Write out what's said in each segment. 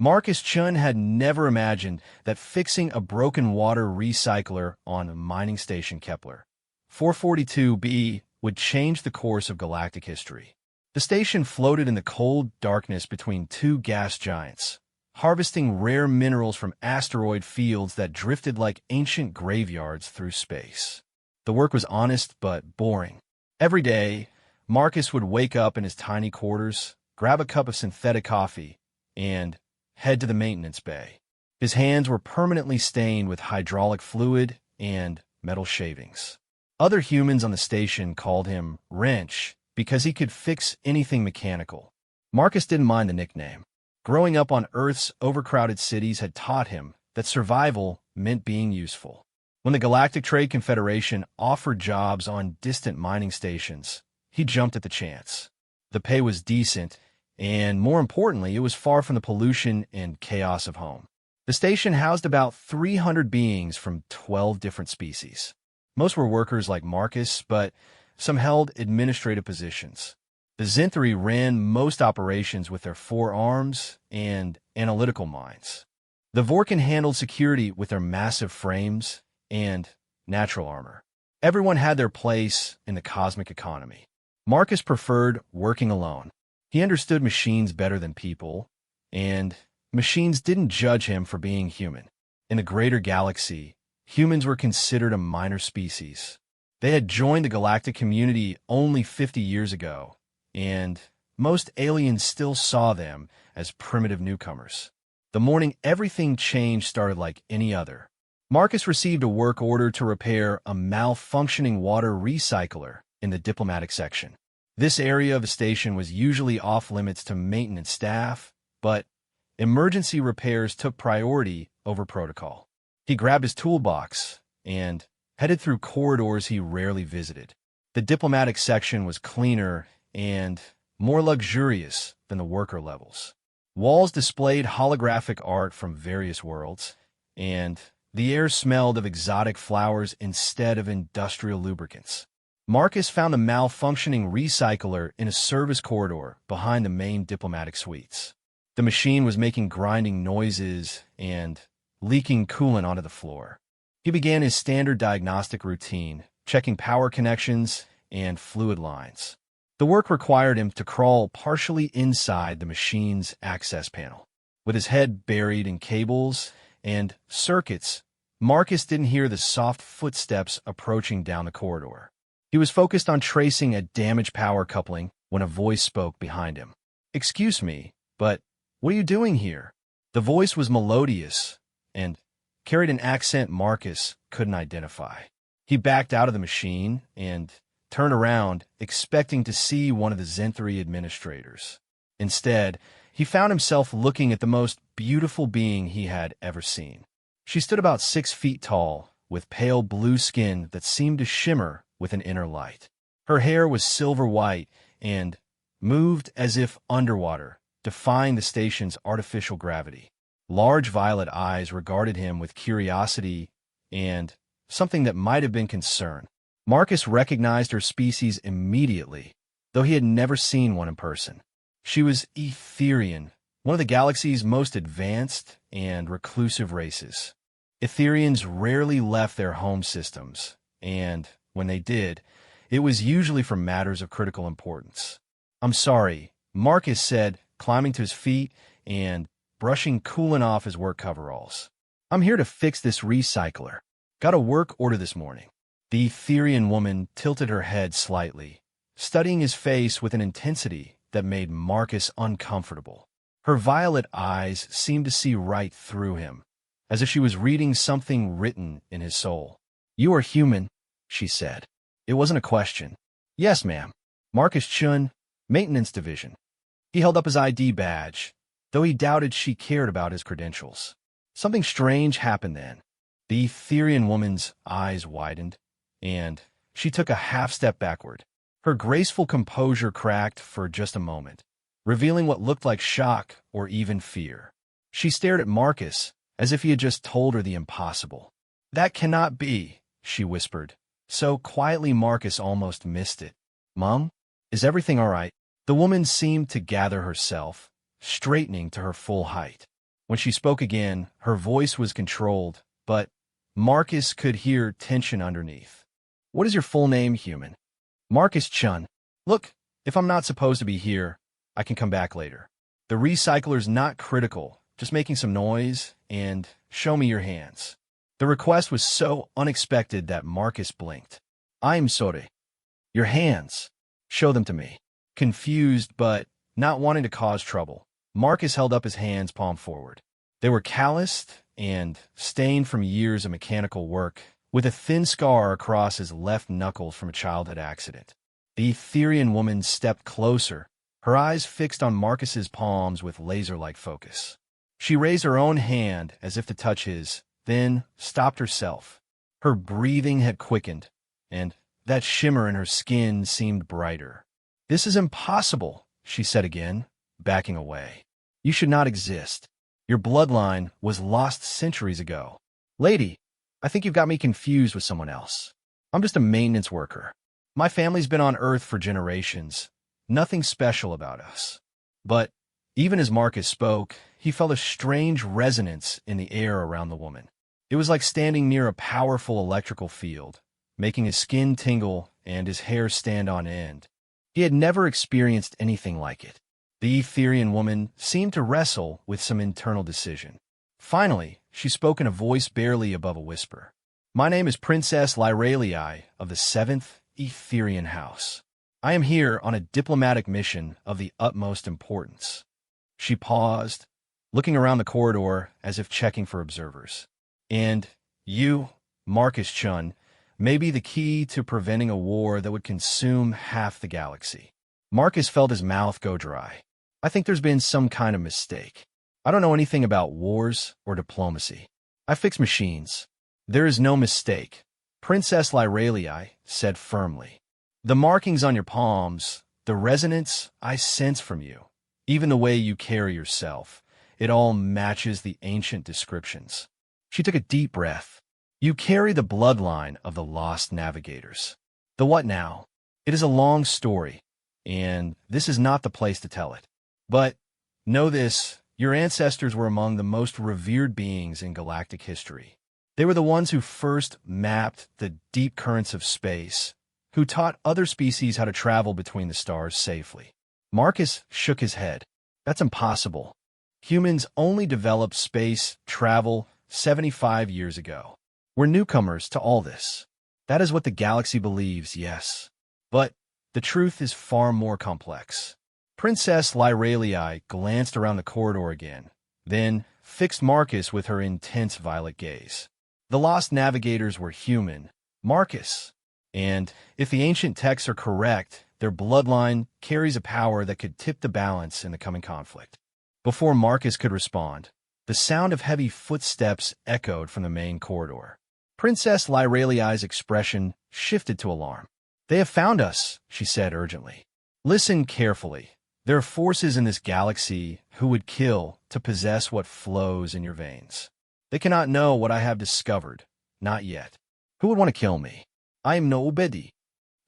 Marcus Chun had never imagined that fixing a broken water recycler on a mining station Kepler 442b would change the course of galactic history. The station floated in the cold darkness between two gas giants, harvesting rare minerals from asteroid fields that drifted like ancient graveyards through space. The work was honest but boring. Every day, Marcus would wake up in his tiny quarters, grab a cup of synthetic coffee, and head to the maintenance bay. His hands were permanently stained with hydraulic fluid and metal shavings. Other humans on the station called him Wrench because he could fix anything mechanical. Marcus didn't mind the nickname. Growing up on Earth's overcrowded cities had taught him that survival meant being useful. When the Galactic Trade Confederation offered jobs on distant mining stations, he jumped at the chance. The pay was decent, and more importantly, it was far from the pollution and chaos of home. The station housed about 300 beings from 12 different species. Most were workers like Marcus, but some held administrative positions. The Zenthri ran most operations with their forearms and analytical minds. The Vorkin handled security with their massive frames and natural armor. Everyone had their place in the cosmic economy. Marcus preferred working alone. He understood machines better than people, and machines didn't judge him for being human. In the greater galaxy, humans were considered a minor species. They had joined the galactic community only 50 years ago, and most aliens still saw them as primitive newcomers. The morning everything changed started like any other. Marcus received a work order to repair a malfunctioning water recycler in the diplomatic section. This area of the station was usually off-limits to maintenance staff, but emergency repairs took priority over protocol. He grabbed his toolbox and headed through corridors he rarely visited. The diplomatic section was cleaner and more luxurious than the worker levels. Walls displayed holographic art from various worlds, and the air smelled of exotic flowers instead of industrial lubricants. Marcus found a malfunctioning recycler in a service corridor behind the main diplomatic suites. The machine was making grinding noises and leaking coolant onto the floor. He began his standard diagnostic routine, checking power connections and fluid lines. The work required him to crawl partially inside the machine's access panel. With his head buried in cables and circuits, Marcus didn't hear the soft footsteps approaching down the corridor. He was focused on tracing a damaged power coupling when a voice spoke behind him. "Excuse me, but what are you doing here?" The voice was melodious and carried an accent Marcus couldn't identify. He backed out of the machine and turned around, expecting to see one of the Zenthri administrators. Instead, he found himself looking at the most beautiful being he had ever seen. She stood about 6 feet tall, with pale blue skin that seemed to shimmer with an inner light. Her hair was silver white and moved as if underwater, defying the station's artificial gravity. Large violet eyes regarded him with curiosity and something that might have been concern. Marcus recognized her species immediately, though he had never seen one in person. She was Etherian, one of the galaxy's most advanced and reclusive races. Etherians rarely left their home systems, and when they did, it was usually for matters of critical importance. "I'm sorry," Marcus said, climbing to his feet and brushing coolant off his work coveralls. "I'm here to fix this recycler. Got a work order this morning." The Etherian woman tilted her head slightly, studying his face with an intensity that made Marcus uncomfortable. Her violet eyes seemed to see right through him, as if she was reading something written in his soul. "You are human," she said. It wasn't a question. "Yes, ma'am. Marcus Chun, Maintenance Division." He held up his ID badge, though he doubted she cared about his credentials. Something strange happened then. The Etherian woman's eyes widened, and she took a half-step backward. Her graceful composure cracked for just a moment, revealing what looked like shock or even fear. She stared at Marcus as if he had just told her the impossible. "That cannot be," she whispered, so quietly Marcus almost missed it. "Mom, is everything all right?" The woman seemed to gather herself, straightening to her full height. When she spoke again, her voice was controlled, but Marcus could hear tension underneath. What is your full name, human? Marcus Chun. Look, if I'm not supposed to be here, I can come back later. The recycler's not critical, just making some noise, and show me your hands. The request was so unexpected that Marcus blinked. I'm sorry. Your hands. Show them to me. Confused, but not wanting to cause trouble, Marcus held up his hands palm forward. They were calloused and stained from years of mechanical work, with a thin scar across his left knuckle from a childhood accident. The Etherian woman stepped closer, her eyes fixed on Marcus's palms with laser-like focus. She raised her own hand as if to touch his, then stopped herself. Her breathing had quickened, and that shimmer in her skin seemed brighter. This is impossible, she said again, backing away. You should not exist. Your bloodline was lost centuries ago. Lady, I think you've got me confused with someone else. I'm just a maintenance worker. My family's been on Earth for generations. Nothing special about us. But even as Marcus spoke, he felt a strange resonance in the air around the woman. It was like standing near a powerful electrical field, making his skin tingle and his hair stand on end. He had never experienced anything like it. The Etherian woman seemed to wrestle with some internal decision. Finally, she spoke in a voice barely above a whisper. My name is Princess Lyralii of the 7th Etherian House. I am here on a diplomatic mission of the utmost importance. She paused, looking around the corridor as if checking for observers. And you, Marcus Chun, may be the key to preventing a war that would consume half the galaxy. Marcus felt his mouth go dry. I think there's been some kind of mistake. I don't know anything about wars or diplomacy. I fix machines. There is no mistake, Princess Lyralii said firmly. The markings on your palms, the resonance I sense from you, even the way you carry yourself, it all matches the ancient descriptions. She took a deep breath. You carry the bloodline of the lost navigators. The what now? It is a long story, and this is not the place to tell it. But know this, your ancestors were among the most revered beings in galactic history. They were the ones who first mapped the deep currents of space, who taught other species how to travel between the stars safely. Marcus shook his head. That's impossible. Humans only developed space travel 75 years ago. We're newcomers to all this. That is what the galaxy believes, yes. But the truth is far more complex. Princess Lyralii glanced around the corridor again, then fixed Marcus with her intense violet gaze. The lost navigators were human, Marcus, and if the ancient texts are correct, their bloodline carries a power that could tip the balance in the coming conflict. Before Marcus could respond, the sound of heavy footsteps echoed from the main corridor. Princess Lyralii's expression shifted to alarm. They have found us, she said urgently. Listen carefully. There are forces in this galaxy who would kill to possess what flows in your veins. They cannot know what I have discovered. Not yet. Who would want to kill me? I am no Obedi.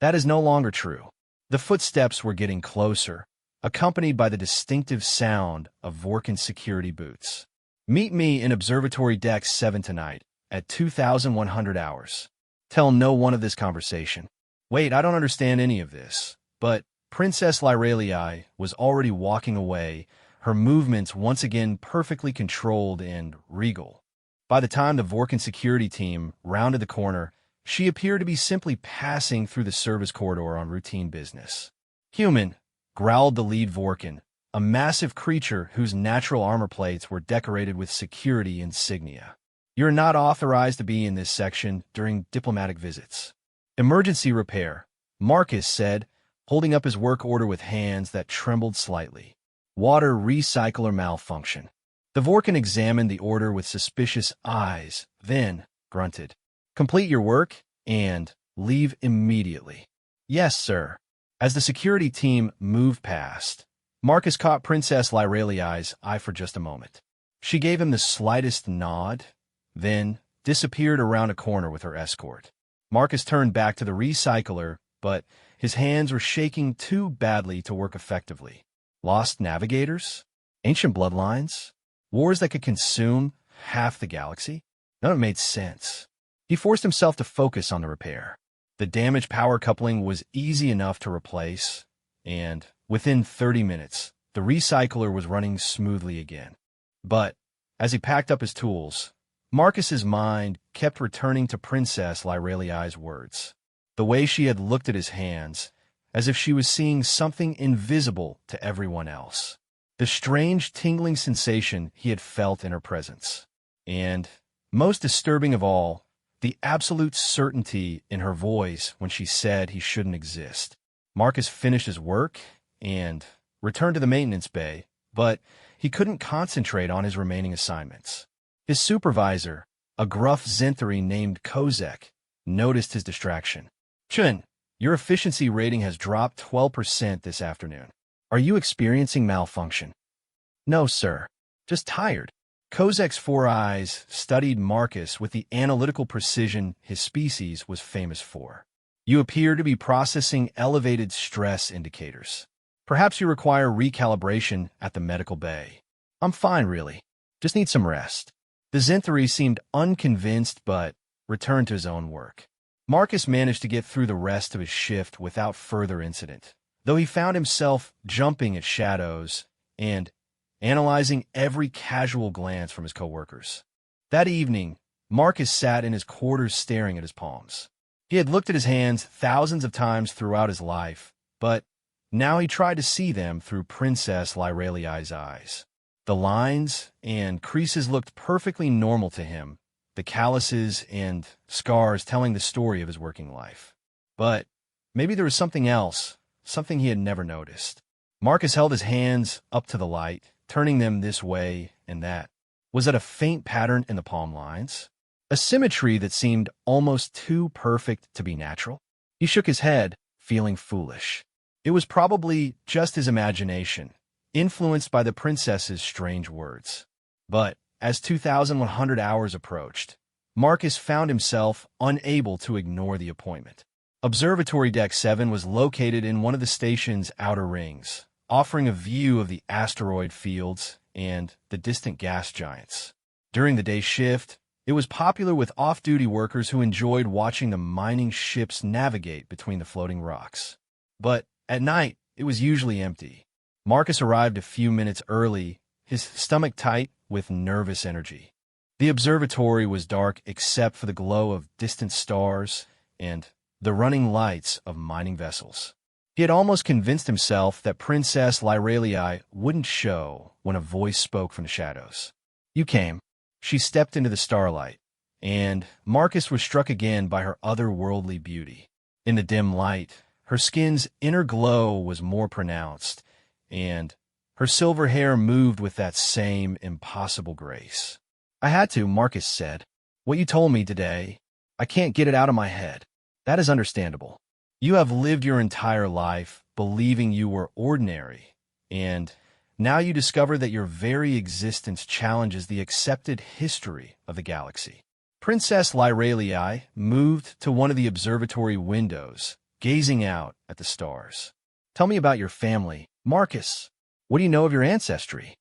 That is no longer true. The footsteps were getting closer, accompanied by the distinctive sound of Vorkan security boots. Meet me in Observatory Deck 7 tonight at 2100 hours. Tell no one of this conversation. Wait, I don't understand any of this, but Princess Lyralii was already walking away, her movements once again perfectly controlled and regal. By the time the Vorkan security team rounded the corner, she appeared to be simply passing through the service corridor on routine business. Human, growled the lead Vorkan, a massive creature whose natural armor plates were decorated with security insignia. You're not authorized to be in this section during diplomatic visits. Emergency repair, Marcus said, holding up his work order with hands that trembled slightly. Water recycler malfunction. The Vorkan examined the order with suspicious eyes, then grunted. Complete your work and leave immediately. Yes, sir. As the security team moved past, Marcus caught Princess Lyralii's eye for just a moment. She gave him the slightest nod, then disappeared around a corner with her escort. Marcus turned back to the recycler, but his hands were shaking too badly to work effectively. Lost navigators? Ancient bloodlines? Wars that could consume half the galaxy? None of it made sense. He forced himself to focus on the repair. The damaged power coupling was easy enough to replace, and within 30 minutes, the recycler was running smoothly again. But as he packed up his tools, Marcus's mind kept returning to Princess Lyraliai's words. The way she had looked at his hands, as if she was seeing something invisible to everyone else. The strange tingling sensation he had felt in her presence. And, most disturbing of all, the absolute certainty in her voice when she said he shouldn't exist. Marcus finished his work and returned to the maintenance bay, but he couldn't concentrate on his remaining assignments. His supervisor, a gruff Zenthari named Kozek, noticed his distraction. "Chun, your efficiency rating has dropped 12% this afternoon. Are you experiencing malfunction?" "No, sir. Just tired." Kozek's four eyes studied Marcus with the analytical precision his species was famous for. "You appear to be processing elevated stress indicators. Perhaps you require recalibration at the medical bay." "I'm fine, really. Just need some rest." The Zenthari seemed unconvinced but returned to his own work. Marcus managed to get through the rest of his shift without further incident, though he found himself jumping at shadows and analyzing every casual glance from his coworkers. That evening, Marcus sat in his quarters staring at his palms. He had looked at his hands thousands of times throughout his life, but now he tried to see them through Princess Lyraliai's eyes. The lines and creases looked perfectly normal to him, the calluses and scars telling the story of his working life. But maybe there was something else, something he had never noticed. Marcus held his hands up to the light, turning them this way and that. Was it a faint pattern in the palm lines? A symmetry that seemed almost too perfect to be natural? He shook his head, feeling foolish. It was probably just his imagination, influenced by the princess's strange words. But as 2,100 hours approached, Marcus found himself unable to ignore the appointment. Observatory Deck 7 was located in one of the station's outer rings, offering a view of the asteroid fields and the distant gas giants. During the day shift, it was popular with off-duty workers who enjoyed watching the mining ships navigate between the floating rocks. But at night, it was usually empty. Marcus arrived a few minutes early, his stomach tight with nervous energy. The observatory was dark except for the glow of distant stars and the running lights of mining vessels. He had almost convinced himself that Princess Lyraliai wouldn't show when a voice spoke from the shadows. "You came." She stepped into the starlight, and Marcus was struck again by her otherworldly beauty. In the dim light, her skin's inner glow was more pronounced, and her silver hair moved with that same impossible grace. "I had to," Marcus said. "What you told me today, I can't get it out of my head." "That is understandable. You have lived your entire life believing you were ordinary, and now you discover that your very existence challenges the accepted history of the galaxy." Princess Lyraliai moved to one of the observatory windows, gazing out at the stars. "Tell me about your family, Marcus. What do you know of your ancestry?"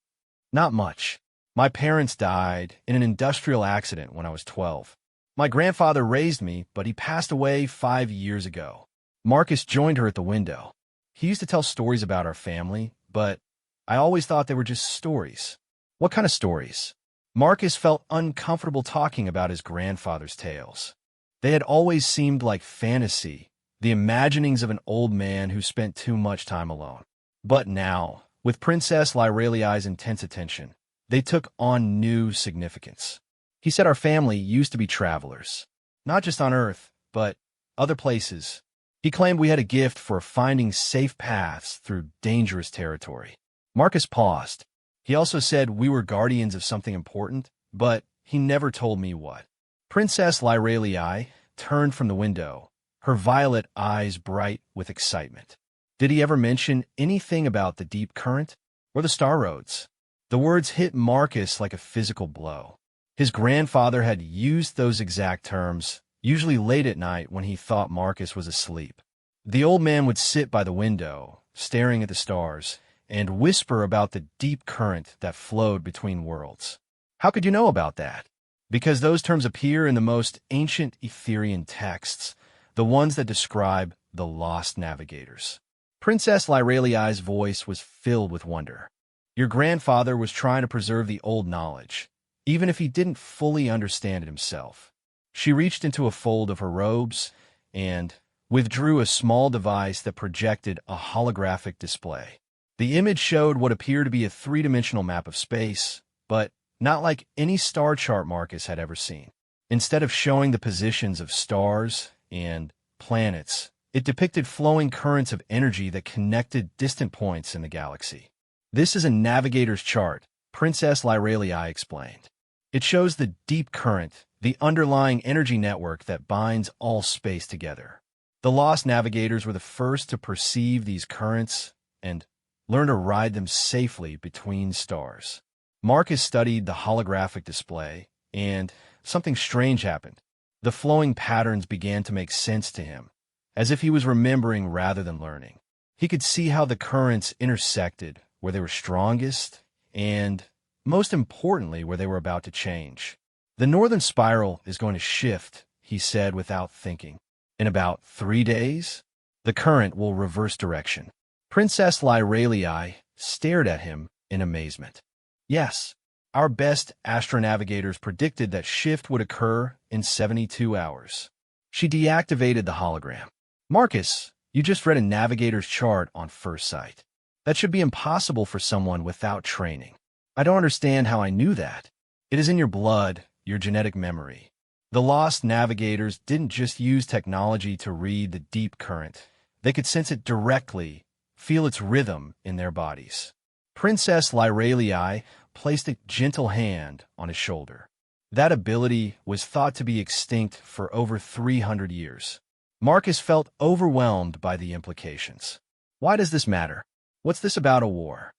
"Not much. My parents died in an industrial accident when I was 12. My grandfather raised me, but he passed away 5 years ago." Marcus joined her at the window. "He used to tell stories about our family, but I always thought they were just stories." "What kind of stories?" Marcus felt uncomfortable talking about his grandfather's tales. They had always seemed like fantasy, the imaginings of an old man who spent too much time alone. But now, with Princess Lyraliai's intense attention, they took on new significance. He said our family used to be travelers, not just on Earth, but other places. He claimed we had a gift for finding safe paths through dangerous territory. Marcus paused. He also said we were guardians of something important, but he never told me what. Princess Lyraliai turned from the window, her violet eyes bright with excitement. "Did he ever mention anything about the deep current or the star roads?" The words hit Marcus like a physical blow. His grandfather had used those exact terms, usually late at night when he thought Marcus was asleep. The old man would sit by the window, staring at the stars, and whisper about the deep current that flowed between worlds. How could you know about that? Because those terms appear in the most ancient Etherian texts, the ones that describe the lost navigators. Princess Lyraliai's voice was filled with wonder. Your grandfather was trying to preserve the old knowledge, even if he didn't fully understand it himself. She reached into a fold of her robes and withdrew a small device that projected a holographic display. The image showed what appeared to be a three-dimensional map of space, but not like any star chart Marcus had ever seen. Instead of showing the positions of stars and planets, it depicted flowing currents of energy that connected distant points in the galaxy. This is a navigator's chart, Princess Lyraliai explained. It shows the deep current, the underlying energy network that binds all space together. The lost navigators were the first to perceive these currents and learn to ride them safely between stars. Marcus studied the holographic display, and something strange happened. The flowing patterns began to make sense to him, as if he was remembering rather than learning. He could see how the currents intersected, where they were strongest, and, most importantly, where they were about to change. The northern spiral is going to shift, he said without thinking. In about 3 days, the current will reverse direction. Princess Lyraliai stared at him in amazement. Yes, our best astronavigators predicted that shift would occur in 72 hours. She deactivated the hologram. Marcus, you just read a navigator's chart on first sight. That should be impossible for someone without training. I don't understand how I knew that. It is in your blood, your genetic memory. The lost navigators didn't just use technology to read the deep current. They could sense it directly, feel its rhythm in their bodies. Princess Lyraliai placed a gentle hand on his shoulder. That ability was thought to be extinct for over 300 years. Marcus felt overwhelmed by the implications. Why does this matter? What's this about a war?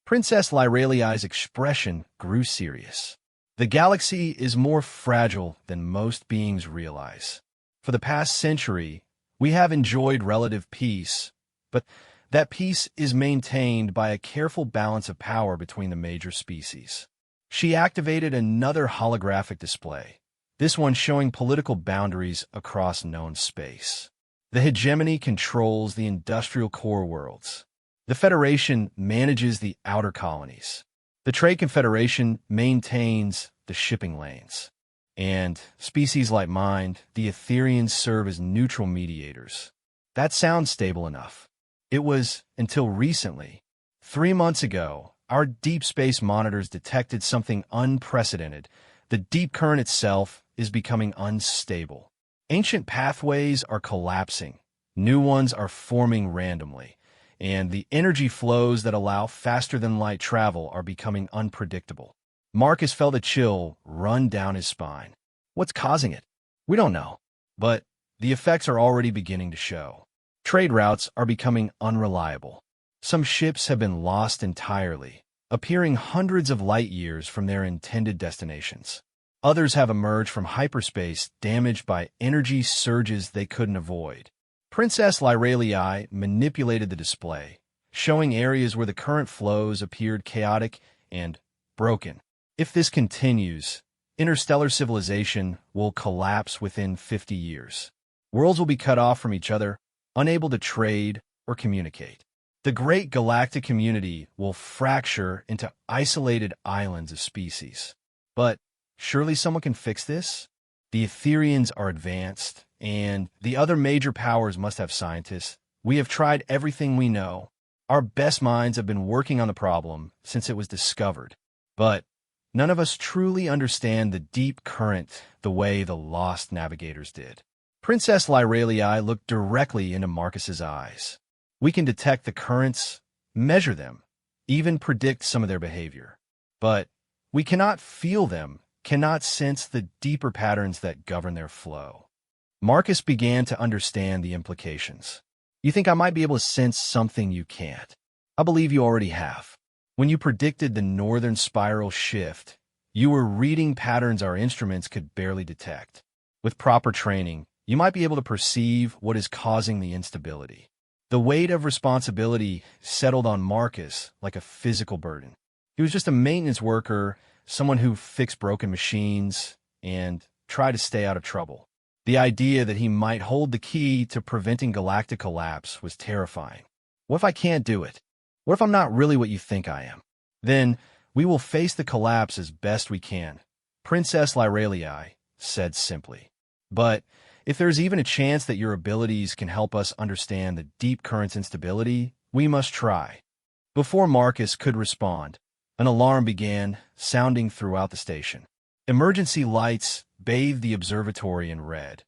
Princess Lyraliai's expression grew serious. The galaxy is more fragile than most beings realize. For the past century, we have enjoyed relative peace, but that peace is maintained by a careful balance of power between the major species. She activated another holographic display, this one showing political boundaries across known space. The hegemony controls the industrial core worlds. The Federation manages the outer colonies. The Trade Confederation maintains the shipping lanes. And species like mine, the Etherians, serve as neutral mediators. That sounds stable enough. It was until recently. 3 months ago, our deep space monitors detected something unprecedented. The deep current itself is becoming unstable. Ancient pathways are collapsing. New ones are forming randomly. And the energy flows that allow faster-than-light travel are becoming unpredictable. Marcus felt a chill run down his spine. What's causing it? We don't know. But the effects are already beginning to show. Trade routes are becoming unreliable. Some ships have been lost entirely, appearing hundreds of light years from their intended destinations. Others have emerged from hyperspace damaged by energy surges they couldn't avoid. Princess Lyraliai manipulated the display, showing areas where the current flows appeared chaotic and broken. If this continues, interstellar civilization will collapse within 50 years. Worlds will be cut off from each other, unable to trade or communicate. The great galactic community will fracture into isolated islands of species. But surely someone can fix this? The Etherians are advanced, and the other major powers must have scientists. We have tried everything we know. Our best minds have been working on the problem since it was discovered. But none of us truly understand the deep current the way the lost navigators did. Princess Lyraliai looked directly into Marcus's eyes. We can detect the currents, measure them, even predict some of their behavior. But we cannot feel them, cannot sense the deeper patterns that govern their flow. Marcus began to understand the implications. You think I might be able to sense something you can't? I believe you already have. When you predicted the northern spiral shift, you were reading patterns our instruments could barely detect. With proper training, you might be able to perceive what is causing the instability. The weight of responsibility settled on Marcus like a physical burden. He was just a maintenance worker, someone who fixed broken machines and tried to stay out of trouble. The idea that he might hold the key to preventing galactic collapse was terrifying. What if I can't do it? What if I'm not really what you think I am? Then we will face the collapse as best we can, Princess Lyralii said simply. But if there's even a chance that your abilities can help us understand the deep current's instability, we must try. Before Marcus could respond, an alarm began sounding throughout the station. Emergency lights bathed the observatory in red,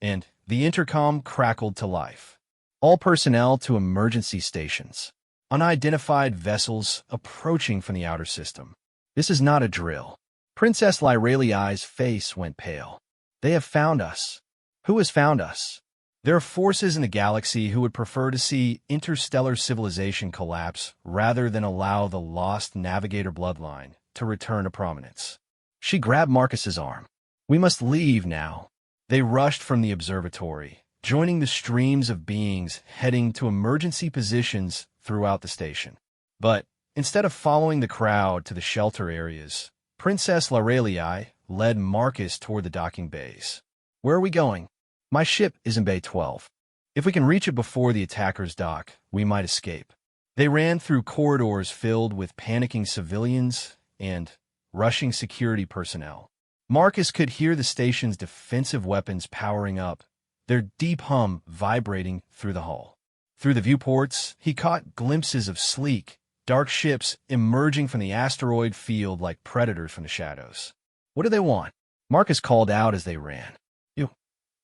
and the intercom crackled to life. All personnel to emergency stations. Unidentified vessels approaching from the outer system. This is not a drill. Princess Lyralii's face went pale. They have found us. Who has found us? There are forces in the galaxy who would prefer to see interstellar civilization collapse rather than allow the lost navigator bloodline to return to prominence. She grabbed Marcus's arm. We must leave now. They rushed from the observatory, joining the streams of beings heading to emergency positions throughout the station. But instead of following the crowd to the shelter areas, Princess Lyralii led Marcus toward the docking bays. Where are we going? My ship is in Bay 12. If we can reach it before the attackers dock, we might escape. They ran through corridors filled with panicking civilians and rushing security personnel. Marcus could hear the station's defensive weapons powering up, their deep hum vibrating through the hull. Through the viewports, he caught glimpses of sleek, dark ships emerging from the asteroid field like predators from the shadows. What do they want? Marcus called out as they ran. You.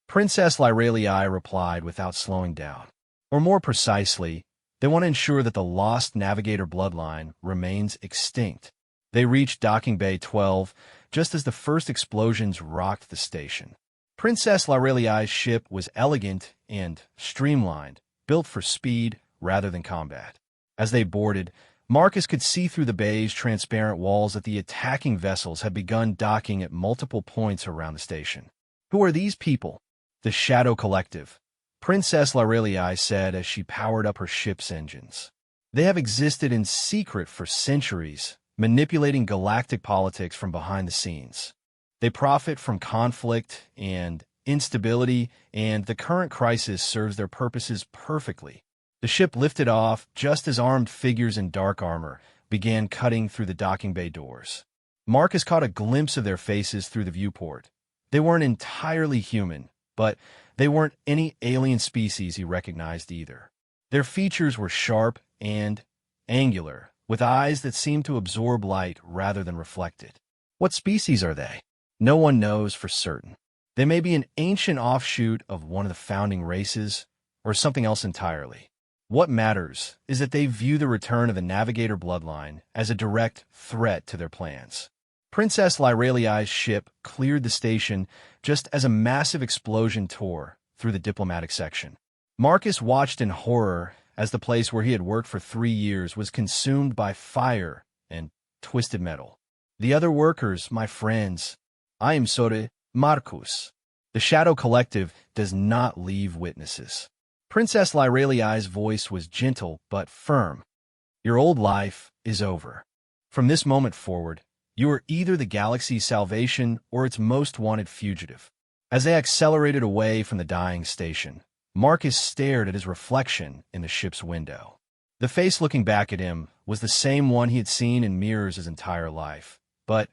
Princess Lyralii replied without slowing down. Or more precisely, they want to ensure that the lost navigator bloodline remains extinct. They reached docking bay 12 just as the first explosions rocked the station. Princess Lyralii's ship was elegant and streamlined, built for speed rather than combat. As they boarded, Marcus could see through the bay's transparent walls that the attacking vessels had begun docking at multiple points around the station. Who are these people? The Shadow Collective, Princess Lyralii said as she powered up her ship's engines. They have existed in secret for centuries, manipulating galactic politics from behind the scenes. They profit from conflict and instability, and the current crisis serves their purposes perfectly. The ship lifted off just as armed figures in dark armor began cutting through the docking bay doors. Marcus caught a glimpse of their faces through the viewport. They weren't entirely human, but they weren't any alien species he recognized either. Their features were sharp and angular, with eyes that seemed to absorb light rather than reflect it. What species are they? No one knows for certain. They may be an ancient offshoot of one of the founding races, or something else entirely. What matters is that they view the return of the Navigator bloodline as a direct threat to their plans. Princess Lyralii's ship cleared the station just as a massive explosion tore through the diplomatic section. Marcus watched in horror as the place where he had worked for 3 years was consumed by fire and twisted metal. The other workers, my friends, I am Sore Marcus. The Shadow Collective does not leave witnesses. Princess Lyralii's voice was gentle but firm. Your old life is over. From this moment forward, you are either the galaxy's salvation or its most wanted fugitive. As they accelerated away from the dying station, Marcus stared at his reflection in the ship's window. The face looking back at him was the same one he had seen in mirrors his entire life, but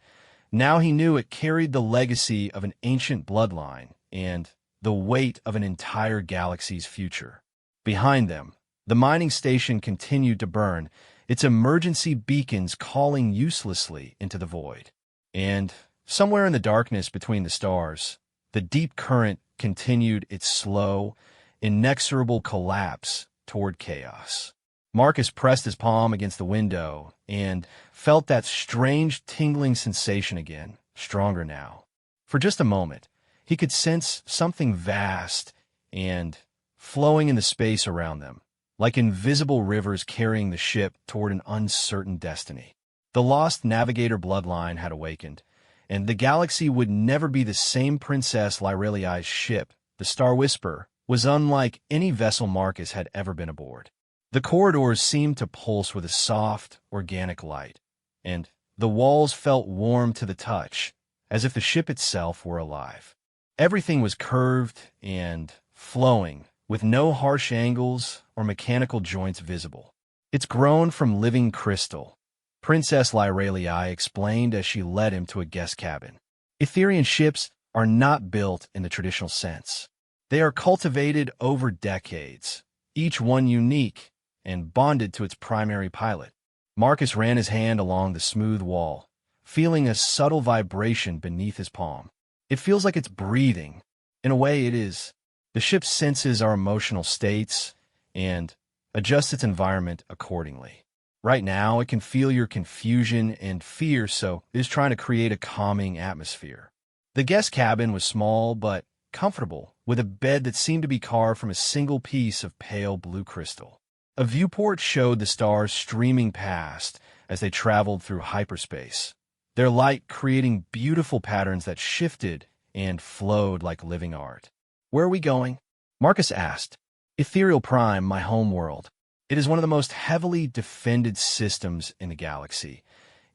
now he knew it carried the legacy of an ancient bloodline and the weight of an entire galaxy's future. Behind them, the mining station continued to burn, its emergency beacons calling uselessly into the void. And somewhere in the darkness between the stars, the deep current continued its slow, inexorable collapse toward chaos. Marcus pressed his palm against the window and felt that strange tingling sensation again, stronger now. For just a moment, he could sense something vast and flowing in the space around them, like invisible rivers carrying the ship toward an uncertain destiny. The lost Navigator bloodline had awakened, and the galaxy would never be the same Princess Lyralii's ship, the Star Whisperer, was unlike any vessel Marcus had ever been aboard. The corridors seemed to pulse with a soft, organic light, and the walls felt warm to the touch, as if the ship itself were alive. Everything was curved and flowing, with no harsh angles or mechanical joints visible. "It's grown from living crystal," Princess Lyralii explained as she led him to a guest cabin. "Etherian ships are not built in the traditional sense. They are cultivated over decades, each one unique and bonded to its primary pilot." Marcus ran his hand along the smooth wall, feeling a subtle vibration beneath his palm. "It feels like it's breathing. In a way, it is. The ship senses our emotional states and adjusts its environment accordingly. Right now, it can feel your confusion and fear, so it is trying to create a calming atmosphere." The guest cabin was small but comfortable, with a bed that seemed to be carved from a single piece of pale blue crystal. A viewport showed the stars streaming past as they traveled through hyperspace, their light creating beautiful patterns that shifted and flowed like living art. "Where are we going?" Marcus asked. "Ethereal Prime, my home world. It is one of the most heavily defended systems in the galaxy,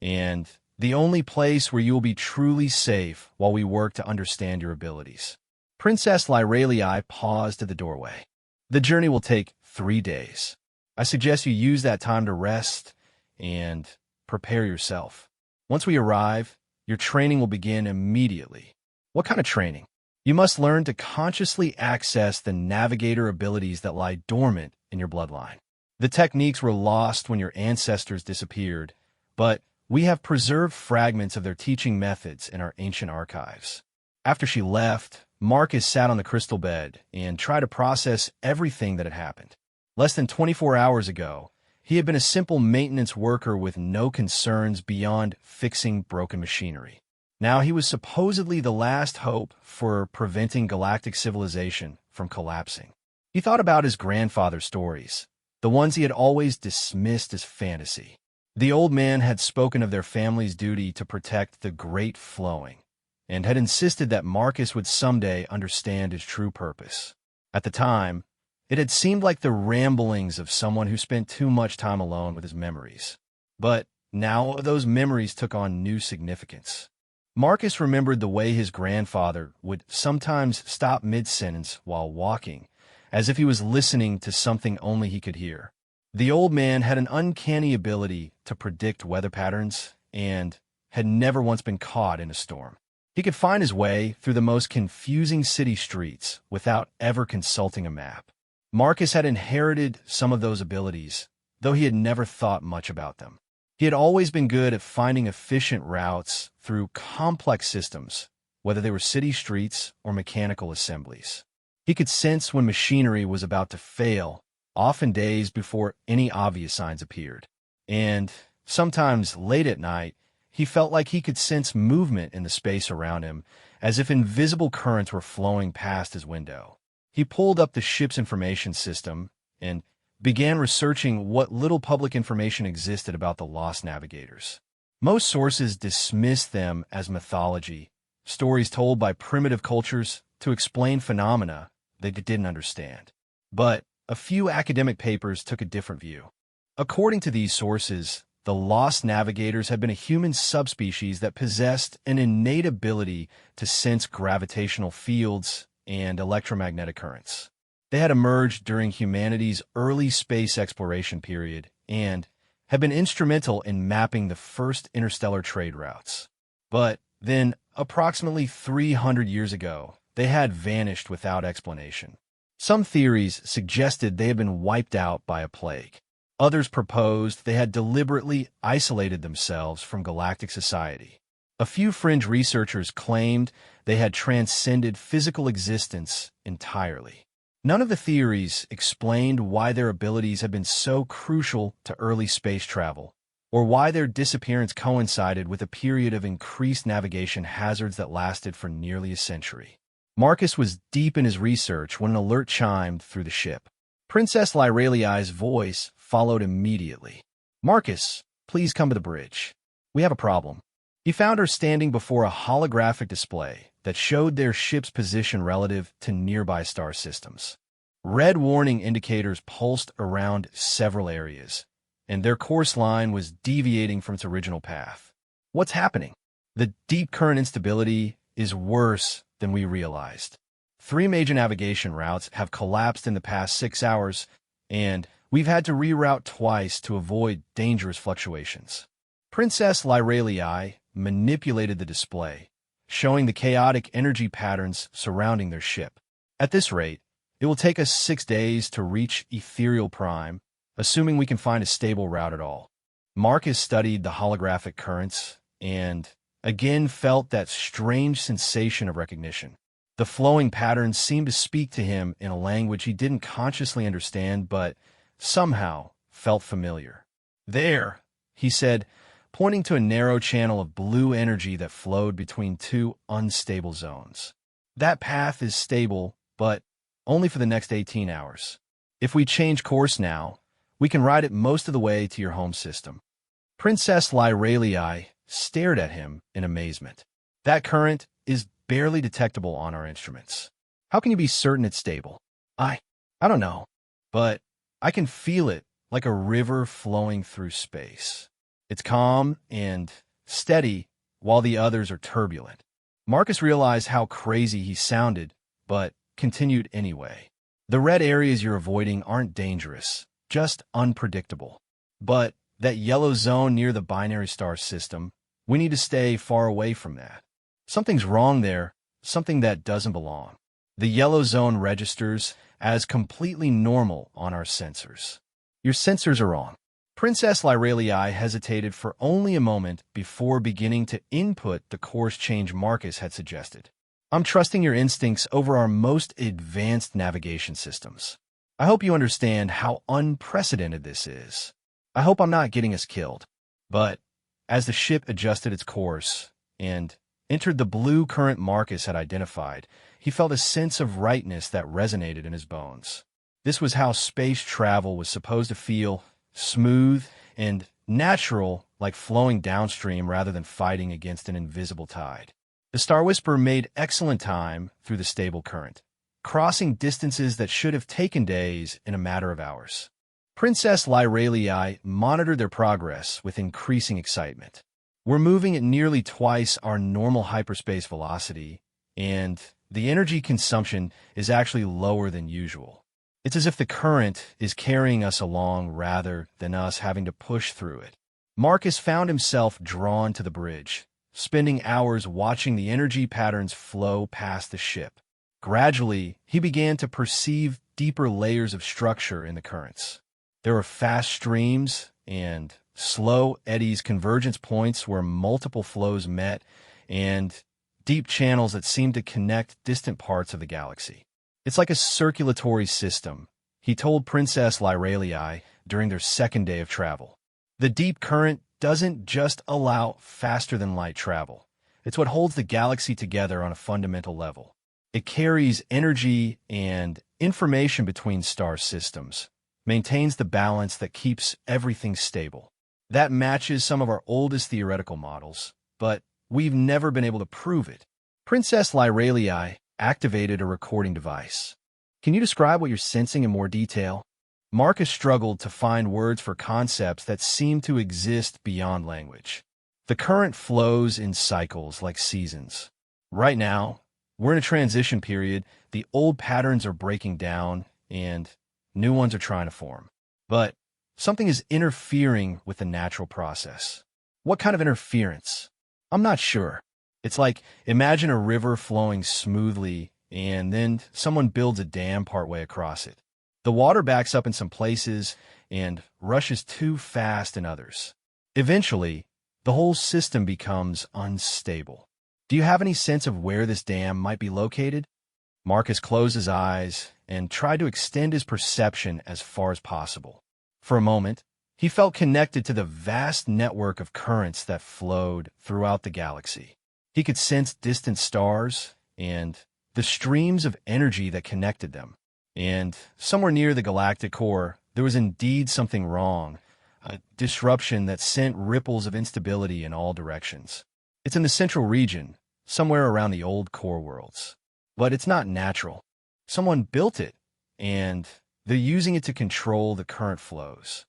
and the only place where you will be truly safe while we work to understand your abilities." Princess Lyralii paused at the doorway. "The journey will take 3 days. I suggest you use that time to rest and prepare yourself. Once we arrive, your training will begin immediately." "What kind of training?" "You must learn to consciously access the navigator abilities that lie dormant in your bloodline. The techniques were lost when your ancestors disappeared, but we have preserved fragments of their teaching methods in our ancient archives." After she left, Marcus sat on the crystal bed and tried to process everything that had happened. Less than 24 hours ago, he had been a simple maintenance worker with no concerns beyond fixing broken machinery. Now he was supposedly the last hope for preventing galactic civilization from collapsing. He thought about his grandfather's stories, the ones he had always dismissed as fantasy. The old man had spoken of their family's duty to protect the Great Flowing, and had insisted that Marcus would someday understand his true purpose. At the time, it had seemed like the ramblings of someone who spent too much time alone with his memories. But now those memories took on new significance. Marcus remembered the way his grandfather would sometimes stop mid-sentence while walking, as if he was listening to something only he could hear. The old man had an uncanny ability to predict weather patterns and had never once been caught in a storm. He could find his way through the most confusing city streets without ever consulting a map. Marcus had inherited some of those abilities, though he had never thought much about them. He had always been good at finding efficient routes through complex systems, whether they were city streets or mechanical assemblies. He could sense when machinery was about to fail, often days before any obvious signs appeared. And sometimes late at night, he felt like he could sense movement in the space around him, as if invisible currents were flowing past his window. He pulled up the ship's information system and began researching what little public information existed about the lost navigators. Most sources dismissed them as mythology, stories told by primitive cultures to explain phenomena they didn't understand. But a few academic papers took a different view. According to these sources, the lost navigators had been a human subspecies that possessed an innate ability to sense gravitational fields and electromagnetic currents. They had emerged during humanity's early space exploration period and had been instrumental in mapping the first interstellar trade routes. But then, approximately 300 years ago, they had vanished without explanation. Some theories suggested they had been wiped out by a plague. Others proposed they had deliberately isolated themselves from galactic society. A few fringe researchers claimed they had transcended physical existence entirely. None of the theories explained why their abilities had been so crucial to early space travel, or why their disappearance coincided with a period of increased navigation hazards that lasted for nearly a century. Marcus was deep in his research when an alert chimed through the ship. Princess Lyralii's voice followed immediately. "Marcus, please come to the bridge. We have a problem." He found her standing before a holographic display that showed their ship's position relative to nearby star systems. Red warning indicators pulsed around several areas, and their course line was deviating from its original path. What's happening? The deep current instability is worse than we realized. 3 major navigation routes have collapsed in the past 6 hours, and we've had to reroute twice to avoid dangerous fluctuations. Princess Lyralii manipulated the display, showing the chaotic energy patterns surrounding their ship. At this rate, it will take us 6 days to reach Ethereal Prime, assuming we can find a stable route at all. Marcus studied the holographic currents and again felt that strange sensation of recognition. The flowing patterns seemed to speak to him in a language he didn't consciously understand, but somehow felt familiar. "There," he said, pointing to a narrow channel of blue energy that flowed between 2 unstable zones. "That path is stable, but only for the next 18 hours. If we change course now, we can ride it most of the way to your home system." Princess Lyralii stared at him in amazement. "That current is barely detectable on our instruments. How can you be certain it's stable?" I don't know, but I can feel it like a river flowing through space. It's calm and steady while the others are turbulent." Marcus realized how crazy he sounded, but continued anyway. "The red areas you're avoiding aren't dangerous, just unpredictable. But that yellow zone near the binary star system, we need to stay far away from that. Something's wrong there, something that doesn't belong. The yellow zone registers as completely normal on our sensors." "Your sensors are wrong." Princess Lyralii hesitated for only a moment before beginning to input the course change Marcus had suggested. "I'm trusting your instincts over our most advanced navigation systems. I hope you understand how unprecedented this is. I hope I'm not getting us killed." But as the ship adjusted its course and entered the blue current Marcus had identified, he felt a sense of rightness that resonated in his bones. This was how space travel was supposed to feel: smooth and natural, like flowing downstream rather than fighting against an invisible tide. The Star Whisperer made excellent time through the stable current, crossing distances that should have taken days in a matter of hours. Princess Lyralii monitored their progress with increasing excitement. "We're moving at nearly twice our normal hyperspace velocity, and the energy consumption is actually lower than usual. It's as if the current is carrying us along rather than us having to push through it." Marcus found himself drawn to the bridge, spending hours watching the energy patterns flow past the ship. Gradually, he began to perceive deeper layers of structure in the currents. There were fast streams and slow eddies, convergence points where multiple flows met, and deep channels that seemed to connect distant parts of the galaxy. "It's like a circulatory system," he told Princess Lyralii during their second day of travel. "The deep current doesn't just allow faster-than-light travel. It's what holds the galaxy together on a fundamental level. It carries energy and information between star systems, maintains the balance that keeps everything stable. That matches some of our oldest theoretical models, but we've never been able to prove it." Princess Lyralii activated a recording device. "Can you describe what you're sensing in more detail?" Marcus struggled to find words for concepts that seemed to exist beyond language. "The current flows in cycles like seasons. Right now, we're in a transition period. The old patterns are breaking down, and new ones are trying to form. But something is interfering with the natural process." "What kind of interference?" "I'm not sure. It's like, imagine a river flowing smoothly, and then someone builds a dam partway across it. The water backs up in some places and rushes too fast in others. Eventually, the whole system becomes unstable. Do you have any sense of where this dam might be located?" Marcus closed his eyes and tried to extend his perception as far as possible. For a moment, he felt connected to the vast network of currents that flowed throughout the galaxy. He could sense distant stars and the streams of energy that connected them. And somewhere near the galactic core, there was indeed something wrong, a disruption that sent ripples of instability in all directions. It's in the central region, somewhere around the old core worlds. But it's not natural. Someone built it, and they're using it to control the current flows.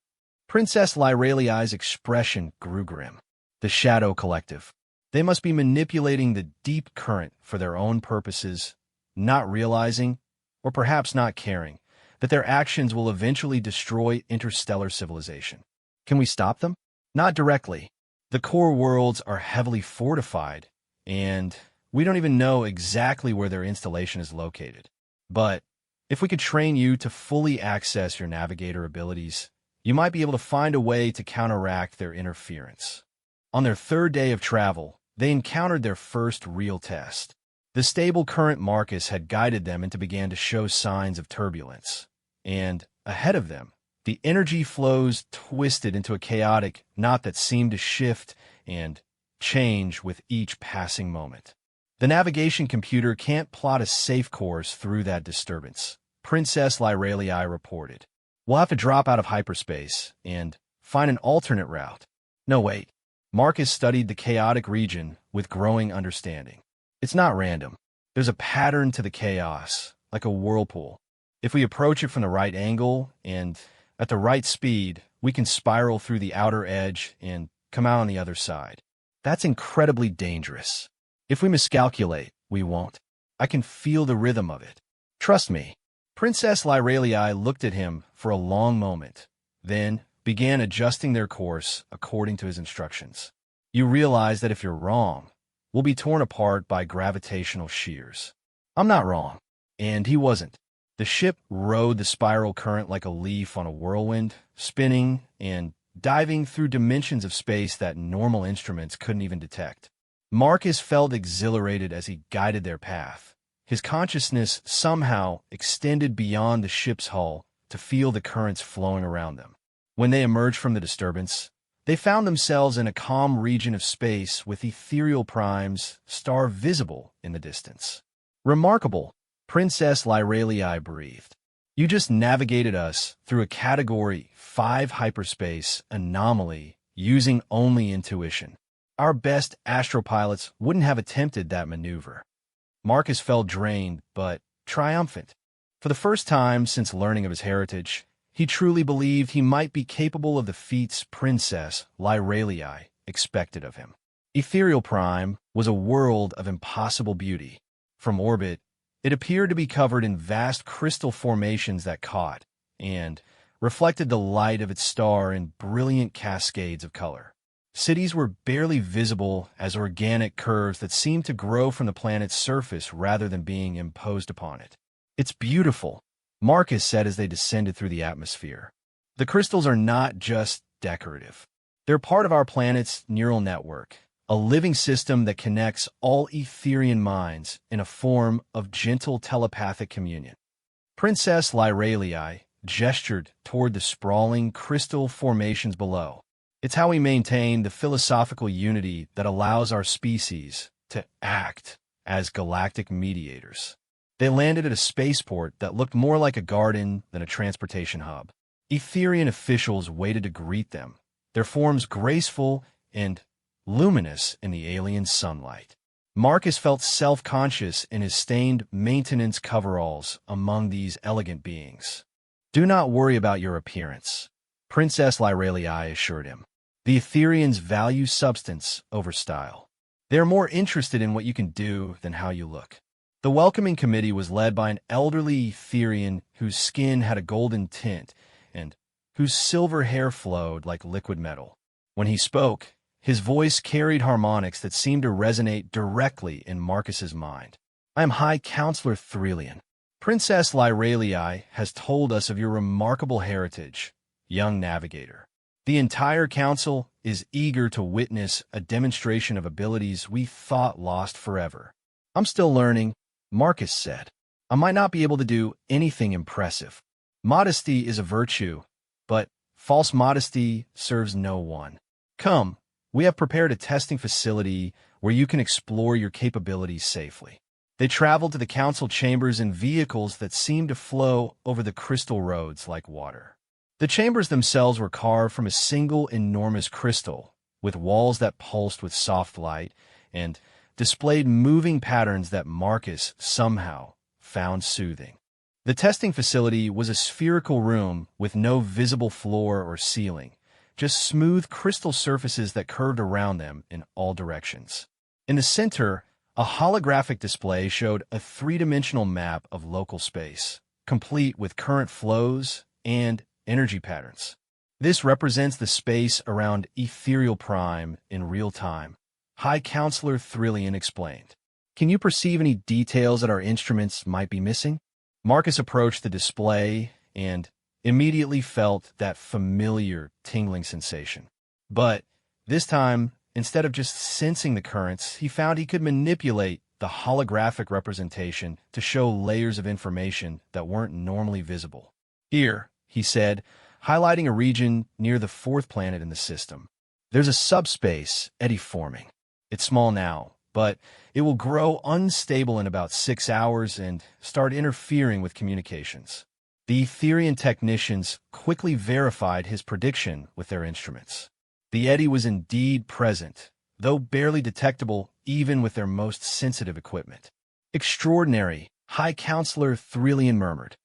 Princess Lyraliai's expression grew grim. The Shadow Collective. They must be manipulating the deep current for their own purposes, not realizing, or perhaps not caring, that their actions will eventually destroy interstellar civilization. Can we stop them? Not directly. The core worlds are heavily fortified, and we don't even know exactly where their installation is located. But if we could train you to fully access your navigator abilities, you might be able to find a way to counteract their interference. On their third day of travel, they encountered their first real test. The stable current Marcus had guided them and began to show signs of turbulence. And ahead of them, the energy flows twisted into a chaotic knot that seemed to shift and change with each passing moment. The navigation computer can't plot a safe course through that disturbance, Princess Lyraliai reported. We'll have to drop out of hyperspace and find an alternate route. No, wait. Marcus studied the chaotic region with growing understanding. It's not random. There's a pattern to the chaos, like a whirlpool. If we approach it from the right angle and at the right speed, we can spiral through the outer edge and come out on the other side. That's incredibly dangerous. If we miscalculate, we won't. I can feel the rhythm of it. Trust me. Princess Lyraliai looked at him for a long moment, then began adjusting their course according to his instructions. You realize that if you're wrong, we'll be torn apart by gravitational shears. I'm not wrong. And he wasn't. The ship rode the spiral current like a leaf on a whirlwind, spinning and diving through dimensions of space that normal instruments couldn't even detect. Marcus felt exhilarated as he guided their path. His consciousness somehow extended beyond the ship's hull to feel the currents flowing around them. When they emerged from the disturbance, they found themselves in a calm region of space with ethereal primes, star visible in the distance. Remarkable, Princess Lyraliai breathed. You just navigated us through a Category 5 hyperspace anomaly using only intuition. Our best astropilots wouldn't have attempted that maneuver. Marcus felt drained, but triumphant. For the first time since learning of his heritage, he truly believed he might be capable of the feats Princess Lyraliai expected of him. Ethereal Prime was a world of impossible beauty. From orbit, it appeared to be covered in vast crystal formations that caught and reflected the light of its star in brilliant cascades of color. Cities were barely visible as organic curves that seemed to grow from the planet's surface rather than being imposed upon it. It's beautiful, Marcus said as they descended through the atmosphere. The crystals are not just decorative. They're part of our planet's neural network, a living system that connects all Etherian minds in a form of gentle telepathic communion. Princess Lyraliai gestured toward the sprawling crystal formations below. It's how we maintain the philosophical unity that allows our species to act as galactic mediators. They landed at a spaceport that looked more like a garden than a transportation hub. Etherian officials waited to greet them, their forms graceful and luminous in the alien sunlight. Marcus felt self-conscious in his stained maintenance coveralls among these elegant beings. Do not worry about your appearance, Princess Lyraliai assured him. The Etherians value substance over style. They are more interested in what you can do than how you look. The welcoming committee was led by an elderly Etherian whose skin had a golden tint and whose silver hair flowed like liquid metal. When he spoke, his voice carried harmonics that seemed to resonate directly in Marcus's mind. I am High Counselor Threlian. Princess Lyraliai has told us of your remarkable heritage, young navigator. The entire council is eager to witness a demonstration of abilities we thought lost forever. I'm still learning, Marcus said. I might not be able to do anything impressive. Modesty is a virtue, but false modesty serves no one. Come, we have prepared a testing facility where you can explore your capabilities safely. They traveled to the council chambers in vehicles that seemed to flow over the crystal roads like water. The chambers themselves were carved from a single enormous crystal, with walls that pulsed with soft light and displayed moving patterns that Marcus somehow found soothing. The testing facility was a spherical room with no visible floor or ceiling, just smooth crystal surfaces that curved around them in all directions. In the center, a holographic display showed a three-dimensional map of local space, complete with current flows and energy patterns. This represents the space around Ethereal Prime in real time, High Counselor Thrillian explained. Can you perceive any details that our instruments might be missing? Marcus approached the display and immediately felt that familiar tingling sensation. But this time, instead of just sensing the currents, he found he could manipulate the holographic representation to show layers of information that weren't normally visible. Here, he said, highlighting a region near the fourth planet in the system. There's a subspace eddy forming. It's small now, but it will grow unstable in about 6 hours and start interfering with communications. The Etherian technicians quickly verified his prediction with their instruments. The eddy was indeed present, though barely detectable even with their most sensitive equipment. Extraordinary, High Counselor Thrillian murmured.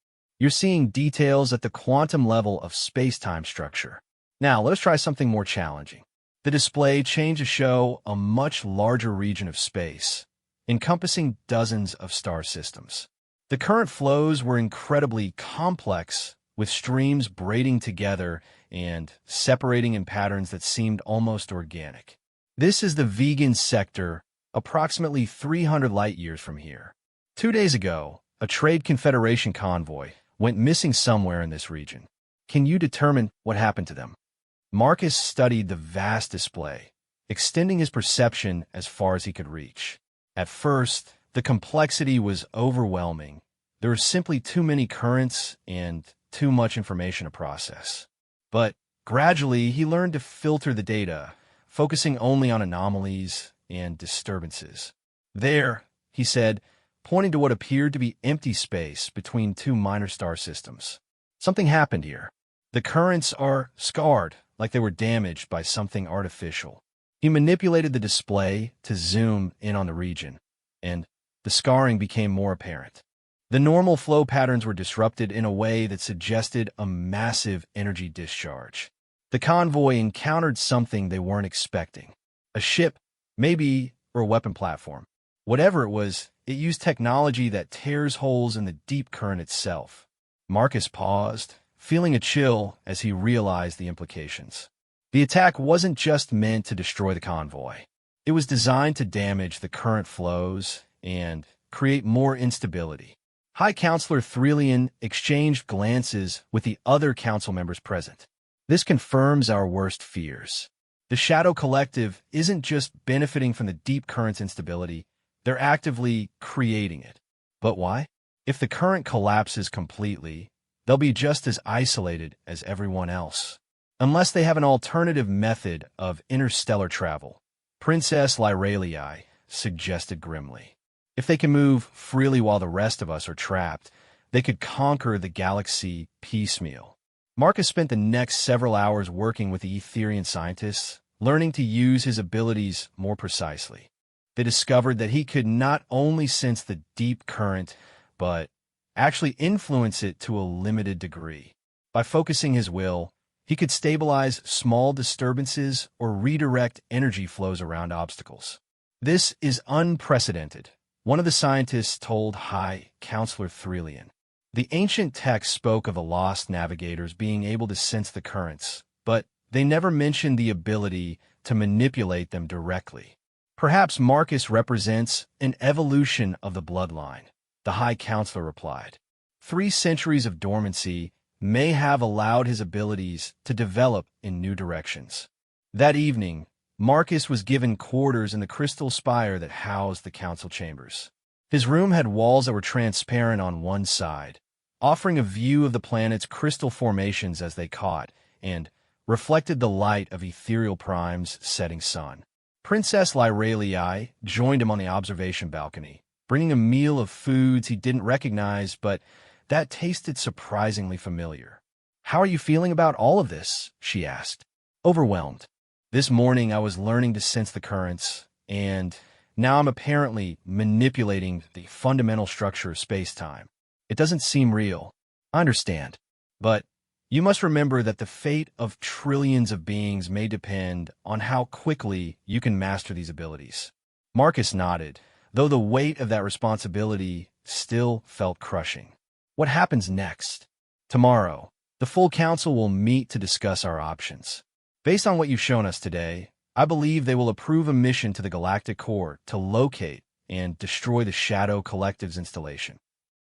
You're seeing details at the quantum level of space-time structure. Now, let us try something more challenging. The display changed to show a much larger region of space, encompassing dozens of star systems. The current flows were incredibly complex, with streams braiding together and separating in patterns that seemed almost organic. This is the vegan sector, approximately 300 light-years from here. 2 days ago, a Trade Confederation convoy went missing somewhere in this region. Can you determine what happened to them? Marcus studied the vast display, extending his perception as far as he could reach. At first, the complexity was overwhelming. There were simply too many currents and too much information to process. But gradually, he learned to filter the data, focusing only on anomalies and disturbances. There, he said, pointing to what appeared to be empty space between two minor star systems. Something happened here. The currents are scarred, like they were damaged by something artificial. He manipulated the display to zoom in on the region, and the scarring became more apparent. The normal flow patterns were disrupted in a way that suggested a massive energy discharge. The convoy encountered something they weren't expecting. A ship, maybe, or a weapon platform. Whatever it was, it used technology that tears holes in the deep current itself. Marcus paused, feeling a chill as he realized the implications. The attack wasn't just meant to destroy the convoy. It was designed to damage the current flows and create more instability. High Counselor Thrillian exchanged glances with the other council members present. This confirms our worst fears. The Shadow Collective isn't just benefiting from the deep current's instability, they're actively creating it. But why? If the current collapses completely, they'll be just as isolated as everyone else. Unless they have an alternative method of interstellar travel, Princess Lyralii suggested grimly. If they can move freely while the rest of us are trapped, they could conquer the galaxy piecemeal. Marcus spent the next several hours working with the Etherian scientists, learning to use his abilities more precisely. They discovered that he could not only sense the deep current, but actually influence it to a limited degree. By focusing his will, he could stabilize small disturbances or redirect energy flows around obstacles. This is unprecedented, one of the scientists told High Counselor Thrillian. The ancient text spoke of the lost navigators being able to sense the currents, but they never mentioned the ability to manipulate them directly. Perhaps Marcus represents an evolution of the bloodline, the High Counselor replied. 3 centuries of dormancy may have allowed his abilities to develop in new directions. That evening, Marcus was given quarters in the crystal spire that housed the council chambers. His room had walls that were transparent on one side, offering a view of the planet's crystal formations as they caught, and reflected the light of Ethereal Prime's setting sun. Princess Lyralii joined him on the observation balcony, bringing a meal of foods he didn't recognize, but that tasted surprisingly familiar. "How are you feeling about all of this?" she asked. "Overwhelmed. This morning I was learning to sense the currents, and Now I'm apparently manipulating the fundamental structure of space-time. It doesn't seem real. I understand. But you must remember that the fate of trillions of beings may depend on how quickly you can master these abilities. Marcus nodded, though the weight of that responsibility still felt crushing. What happens next? Tomorrow, the full council will meet to discuss our options. Based on what you've shown us today, I believe they will approve a mission to the Galactic Core to locate and destroy the Shadow Collective's installation.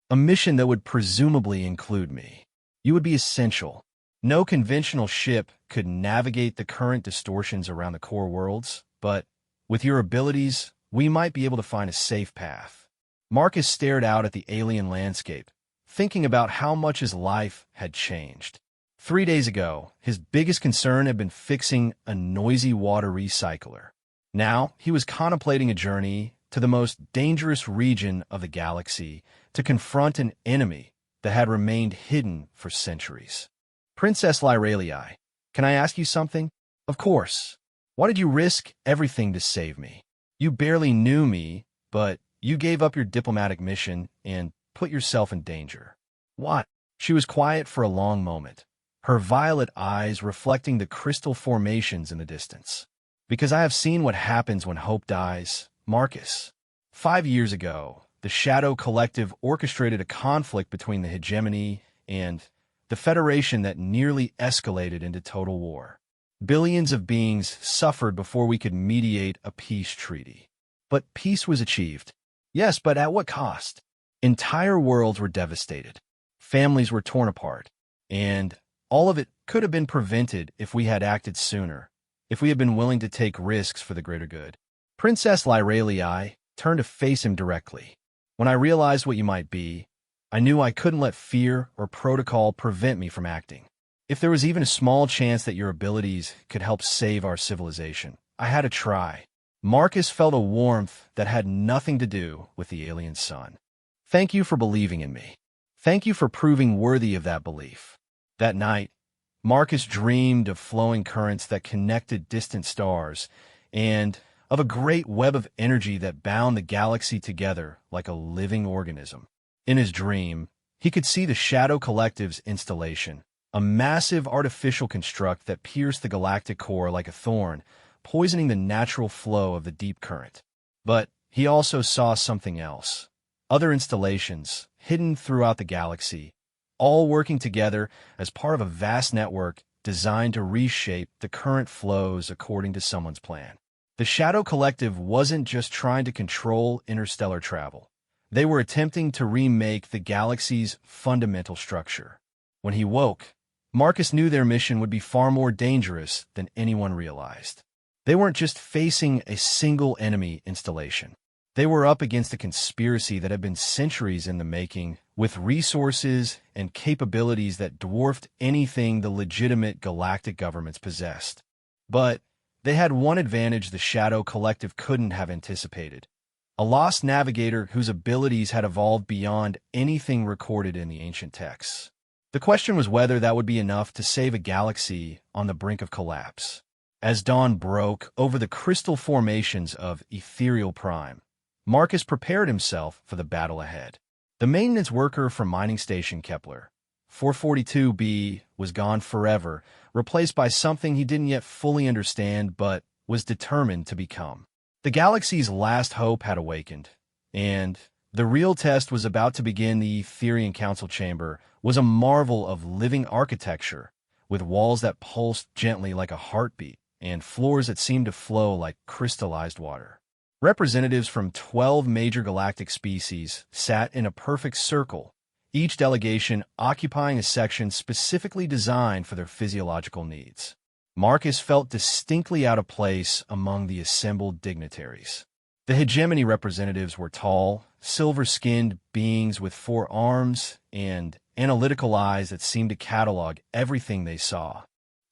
A mission that would presumably include me. You would be essential. No conventional ship could navigate the current distortions around the core worlds, but with your abilities, we might be able to find a safe path. Marcus stared out at the alien landscape, thinking about how much his life had changed. 3 days ago, his biggest concern had been fixing a noisy water recycler. Now, he was contemplating a journey to the most dangerous region of the galaxy to confront an enemy that had remained hidden for centuries. Princess Lyralii, can I ask you something? Of course. Why did you risk everything to save me? You barely knew me, but you gave up your diplomatic mission and put yourself in danger. What? She was quiet for a long moment, her violet eyes reflecting the crystal formations in the distance. Because I have seen what happens when hope dies, Marcus. 5 years ago, the Shadow Collective orchestrated a conflict between the hegemony and the Federation that nearly escalated into total war. Billions of beings suffered before we could mediate a peace treaty. But peace was achieved. Yes, but at what cost? Entire worlds were devastated. Families were torn apart. And all of it could have been prevented if we had acted sooner, if we had been willing to take risks for the greater good. Princess Lyralii turned to face him directly. When I realized what you might be, I knew I couldn't let fear or protocol prevent me from acting. If there was even a small chance that your abilities could help save our civilization, I had to try. Marcus felt a warmth that had nothing to do with the alien sun. Thank you for believing in me. Thank you for proving worthy of that belief. That night, Marcus dreamed of flowing currents that connected distant stars and of a great web of energy that bound the galaxy together like a living organism. In his dream, he could see the Shadow Collective's installation, a massive artificial construct that pierced the galactic core like a thorn, poisoning the natural flow of the deep current. But he also saw something else. Other installations, hidden throughout the galaxy, all working together as part of a vast network designed to reshape the current flows according to someone's plan. The Shadow Collective wasn't just trying to control interstellar travel. They were attempting to remake the galaxy's fundamental structure. When he woke, Marcus knew their mission would be far more dangerous than anyone realized. They weren't just facing a single enemy installation. They were up against a conspiracy that had been centuries in the making, with resources and capabilities that dwarfed anything the legitimate galactic governments possessed. But they had one advantage the Shadow Collective couldn't have anticipated: a lost navigator whose abilities had evolved beyond anything recorded in the ancient texts. The question was whether that would be enough to save a galaxy on the brink of collapse. As dawn broke over the crystal formations of Ethereal Prime, Marcus prepared himself for the battle ahead. The maintenance worker from mining station Kepler 442b was gone forever, replaced by something he didn't yet fully understand but was determined to become. The galaxy's last hope had awakened, and the real test was about to begin. The Etherian Council Chamber was a marvel of living architecture, with walls that pulsed gently like a heartbeat and floors that seemed to flow like crystallized water. Representatives from 12 major galactic species sat in a perfect circle, each delegation occupying a section specifically designed for their physiological needs. Marcus felt distinctly out of place among the assembled dignitaries. The hegemony representatives were tall, silver-skinned beings with 4 arms and analytical eyes that seemed to catalog everything they saw.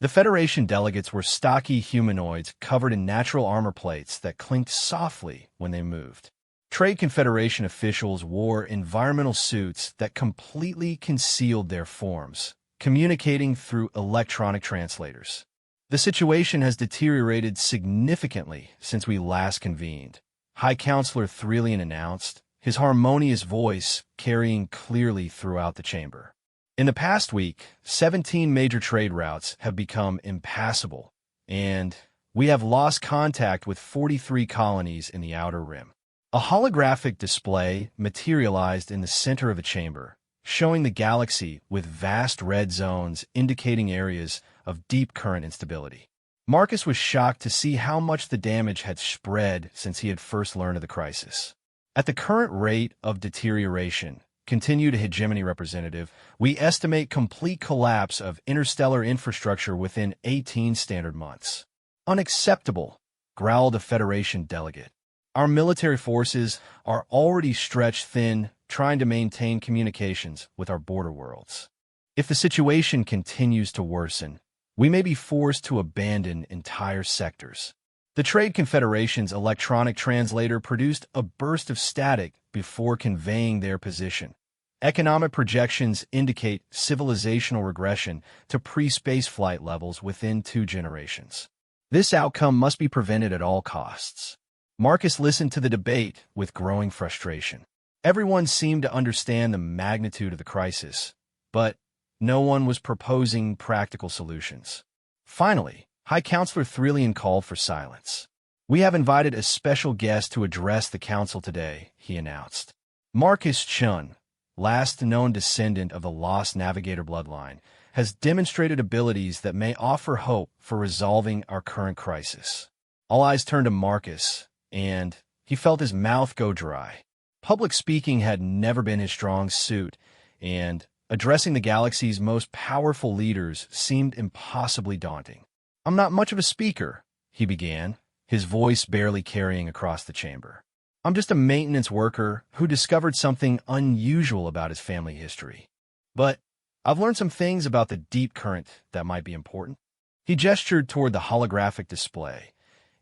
The Federation delegates were stocky humanoids covered in natural armor plates that clinked softly when they moved. Trade Confederation officials wore environmental suits that completely concealed their forms, communicating through electronic translators. The situation has deteriorated significantly since we last convened. High Counselor Threlian announced, his harmonious voice carrying clearly throughout the chamber. In the past week, 17 major trade routes have become impassable, and we have lost contact with 43 colonies in the Outer Rim. A holographic display materialized in the center of the chamber, showing the galaxy with vast red zones indicating areas of deep current instability. Marcus was shocked to see how much the damage had spread since he had first learned of the crisis. At the current rate of deterioration, continued Hegemony Representative, we estimate complete collapse of interstellar infrastructure within 18 standard months. Unacceptable, growled a Federation delegate. Our military forces are already stretched thin trying to maintain communications with our border worlds. If the situation continues to worsen, we may be forced to abandon entire sectors. The Trade Confederation's electronic translator produced a burst of static before conveying their position. Economic projections indicate civilizational regression to pre-spaceflight levels within 2 generations. This outcome must be prevented at all costs. Marcus listened to the debate with growing frustration. Everyone seemed to understand the magnitude of the crisis, but no one was proposing practical solutions. Finally, High Counselor Threlian called for silence. We have invited a special guest to address the council today, he announced. Marcus Chun, last known descendant of the Lost Navigator bloodline, has demonstrated abilities that may offer hope for resolving our current crisis. All eyes turned to Marcus, and he felt his mouth go dry. Public speaking had never been his strong suit, and addressing the galaxy's most powerful leaders seemed impossibly daunting. I'm not much of a speaker, he began, his voice barely carrying across the chamber. I'm just a maintenance worker who discovered something unusual about his family history. But I've learned some things about the deep current that might be important. He gestured toward the holographic display,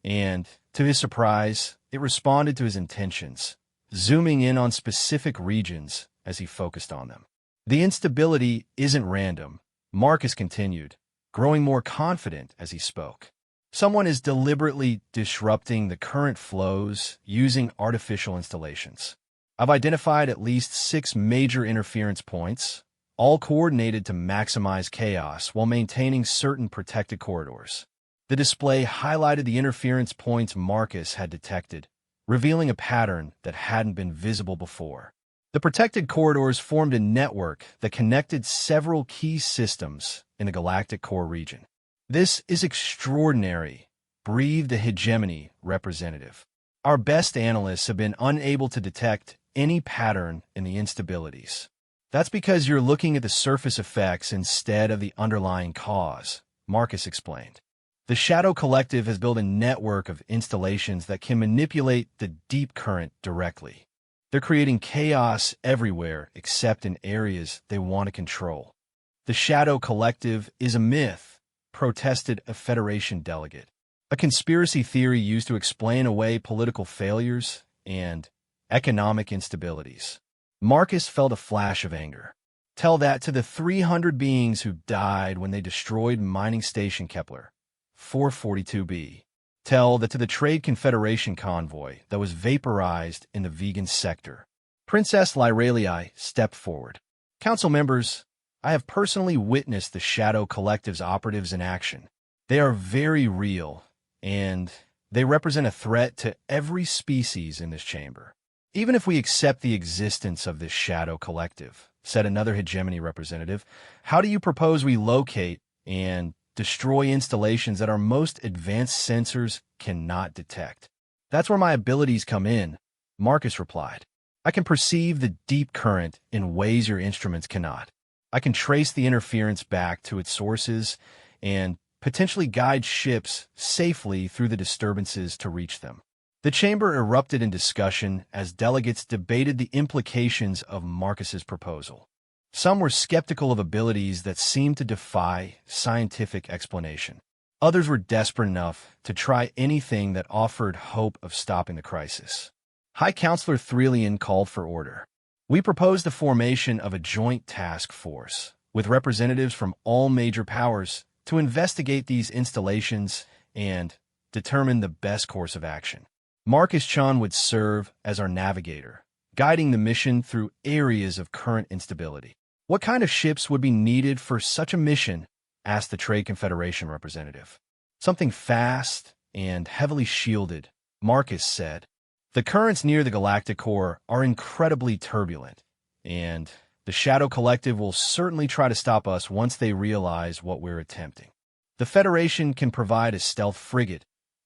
and, to his surprise, it responded to his intentions, zooming in on specific regions as he focused on them. The instability isn't random, Marcus continued, growing more confident as he spoke. Someone is deliberately disrupting the current flows using artificial installations. I've identified at least 6 major interference points, all coordinated to maximize chaos while maintaining certain protected corridors. The display highlighted the interference points Marcus had detected, revealing a pattern that hadn't been visible before. The protected corridors formed a network that connected several key systems in the galactic core region. This is extraordinary, breathed a Hegemony representative. Our best analysts have been unable to detect any pattern in the instabilities. That's because you're looking at the surface effects instead of the underlying cause, Marcus explained. The Shadow Collective has built a network of installations that can manipulate the deep current directly. They're creating chaos everywhere except in areas they want to control. The Shadow Collective is a myth, protested a Federation delegate. A conspiracy theory used to explain away political failures and economic instabilities. Marcus felt a flash of anger. Tell that to the 300 beings who died when they destroyed Mining Station Kepler 442b. Tell that to the Trade Confederation convoy that was vaporized in the vegan sector. Princess Lyralii stepped forward. Council members, I have personally witnessed the Shadow Collective's operatives in action. They are very real, and they represent a threat to every species in this chamber. Even if we accept the existence of this Shadow Collective, said another Hegemony representative, how do you propose we locate and destroy installations that our most advanced sensors cannot detect? That's where my abilities come in, Marcus replied. I can perceive the deep current in ways your instruments cannot. I can trace the interference back to its sources and potentially guide ships safely through the disturbances to reach them. The chamber erupted in discussion as delegates debated the implications of Marcus's proposal. Some were skeptical of abilities that seemed to defy scientific explanation. Others were desperate enough to try anything that offered hope of stopping the crisis. High Counselor Threlian called for order. We propose the formation of a joint task force with representatives from all major powers to investigate these installations and determine the best course of action. Marcus Chun would serve as our navigator, guiding the mission through areas of current instability. What kind of ships would be needed for such a mission? Asked the Trade Confederation representative. Something fast and heavily shielded, Marcus said. The currents near the galactic core are incredibly turbulent, and the Shadow Collective will certainly try to stop us once they realize what we're attempting. The Federation can provide a stealth frigate,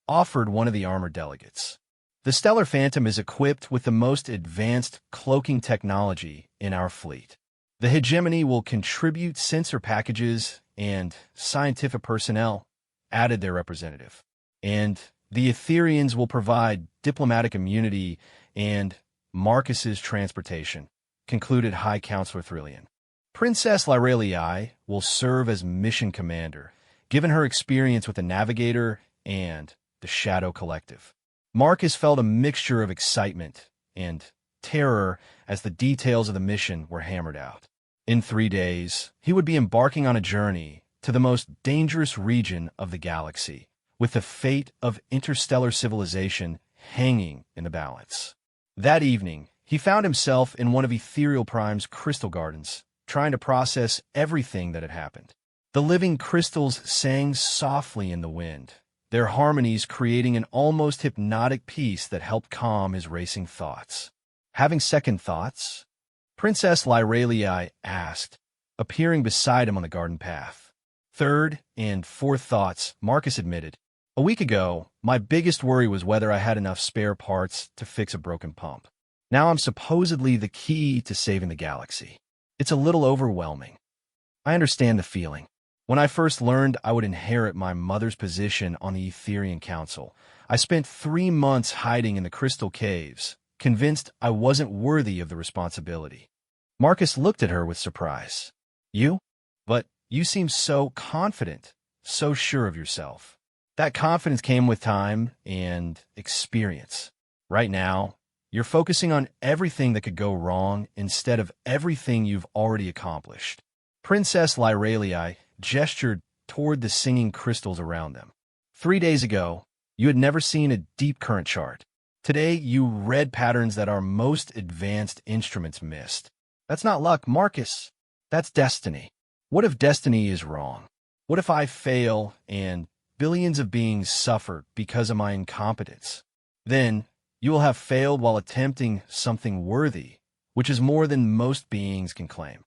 offered one of the armored delegates. The Stellar Phantom is equipped with the most advanced cloaking technology in our fleet. The Hegemony will contribute sensor packages and scientific personnel, added their representative. And the Etherians will provide diplomatic immunity and Marcus's transportation, concluded High Counselor Thrillian. Princess Lyrelii will serve as mission commander, given her experience with the Navigator and the Shadow Collective. Marcus felt a mixture of excitement and terror as the details of the mission were hammered out. In 3 days, he would be embarking on a journey to the most dangerous region of the galaxy, with the fate of interstellar civilization hanging in the balance. That evening, he found himself in one of Ethereal Prime's crystal gardens, trying to process everything that had happened. The living crystals sang softly in the wind, their harmonies creating an almost hypnotic peace that helped calm his racing thoughts. Having second thoughts? Princess Lyrelii asked, appearing beside him on the garden path. Third and fourth thoughts, Marcus admitted. A week ago, my biggest worry was whether I had enough spare parts to fix a broken pump. Now I'm supposedly the key to saving the galaxy. It's a little overwhelming. I understand the feeling. When I first learned I would inherit my mother's position on the Etherian Council, I spent 3 months hiding in the crystal caves, convinced I wasn't worthy of the responsibility. Marcus looked at her with surprise. You? But you seem so confident, so sure of yourself. That confidence came with time and experience. Right now, you're focusing on everything that could go wrong instead of everything you've already accomplished. Princess Lyrelii gestured toward the singing crystals around them. 3 days ago, you had never seen a deep current chart. Today, you read patterns that our most advanced instruments missed. That's not luck, Marcus. That's destiny. What if destiny is wrong? What if I fail and billions of beings suffer because of my incompetence? Then, you will have failed while attempting something worthy, which is more than most beings can claim.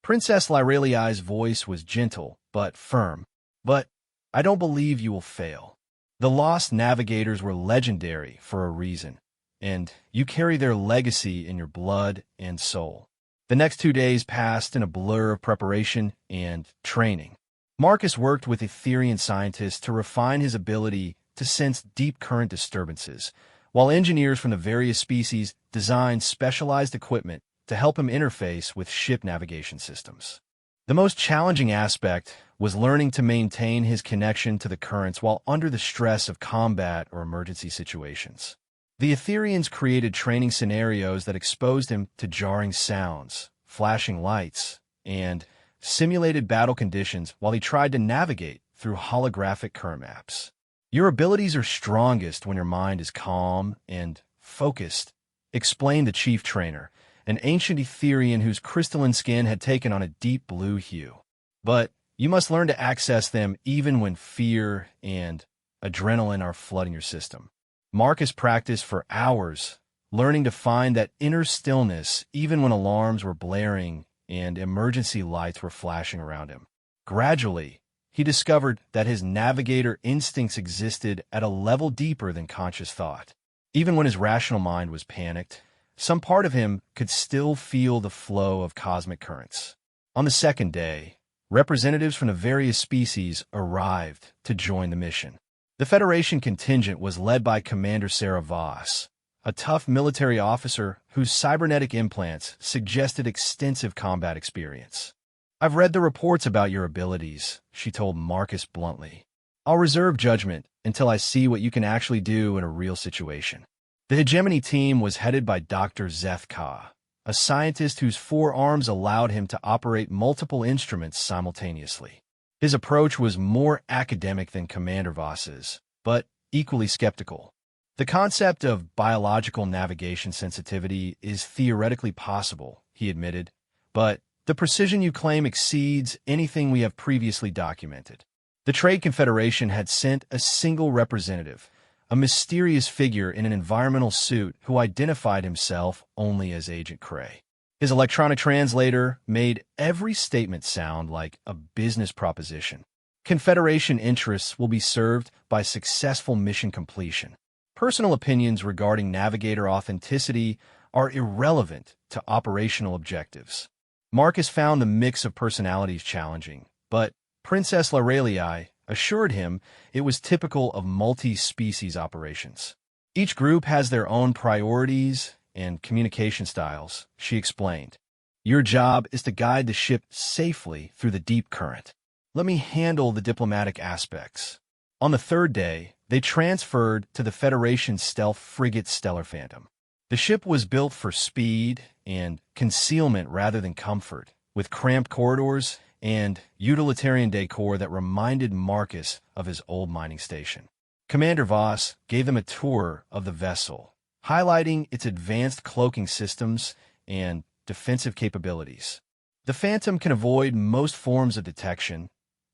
Princess Lyrelii's voice was gentle but firm. But I don't believe you will fail. The Lost Navigators were legendary for a reason, and you carry their legacy in your blood and soul. The next 2 days passed in a blur of preparation and training. Marcus worked with Etherian scientists to refine his ability to sense deep current disturbances, while engineers from the various species designed specialized equipment to help him interface with ship navigation systems. The most challenging aspect was learning to maintain his connection to the currents while under the stress of combat or emergency situations. The Etherians created training scenarios that exposed him to jarring sounds, flashing lights, and simulated battle conditions while he tried to navigate through holographic current maps. Your abilities are strongest when your mind is calm and focused, explained the chief trainer, an ancient Etherian whose crystalline skin had taken on a deep blue hue. But you must learn to access them even when fear and adrenaline are flooding your system. Marcus practiced for hours, learning to find that inner stillness even when alarms were blaring and emergency lights were flashing around him. Gradually, he discovered that his navigator instincts existed at a level deeper than conscious thought. Even when his rational mind was panicked, some part of him could still feel the flow of cosmic currents. On the second day, representatives from the various species arrived to join the mission. The Federation contingent was led by Commander Sarah Voss, a tough military officer whose cybernetic implants suggested extensive combat experience. I've read the reports about your abilities, she told Marcus bluntly. I'll reserve judgment until I see what you can actually do in a real situation. The Hegemony team was headed by Dr. Zeth Ka, a scientist whose 4 arms allowed him to operate multiple instruments simultaneously. His approach was more academic than Commander Voss's, but equally skeptical. The concept of biological navigation sensitivity is theoretically possible, he admitted, but the precision you claim exceeds anything we have previously documented. The Trade Confederation had sent a single representative, a mysterious figure in an environmental suit who identified himself only as Agent Cray. His electronic translator made every statement sound like a business proposition. Confederation interests will be served by successful mission completion. Personal opinions regarding navigator authenticity are irrelevant to operational objectives. Marcus found the mix of personalities challenging, but Princess Laurelii assured him it was typical of multi-species operations. Each group has their own priorities and communication styles, she explained. Your job is to guide the ship safely through the deep current. Let me handle the diplomatic aspects. On the third day, they transferred to the Federation's stealth frigate Stellar Phantom. The ship was built for speed and concealment rather than comfort, with cramped corridors and utilitarian decor that reminded Marcus of his old mining station. Commander Voss gave them a tour of the vessel, highlighting its advanced cloaking systems and defensive capabilities. The Phantom can avoid most forms of detection,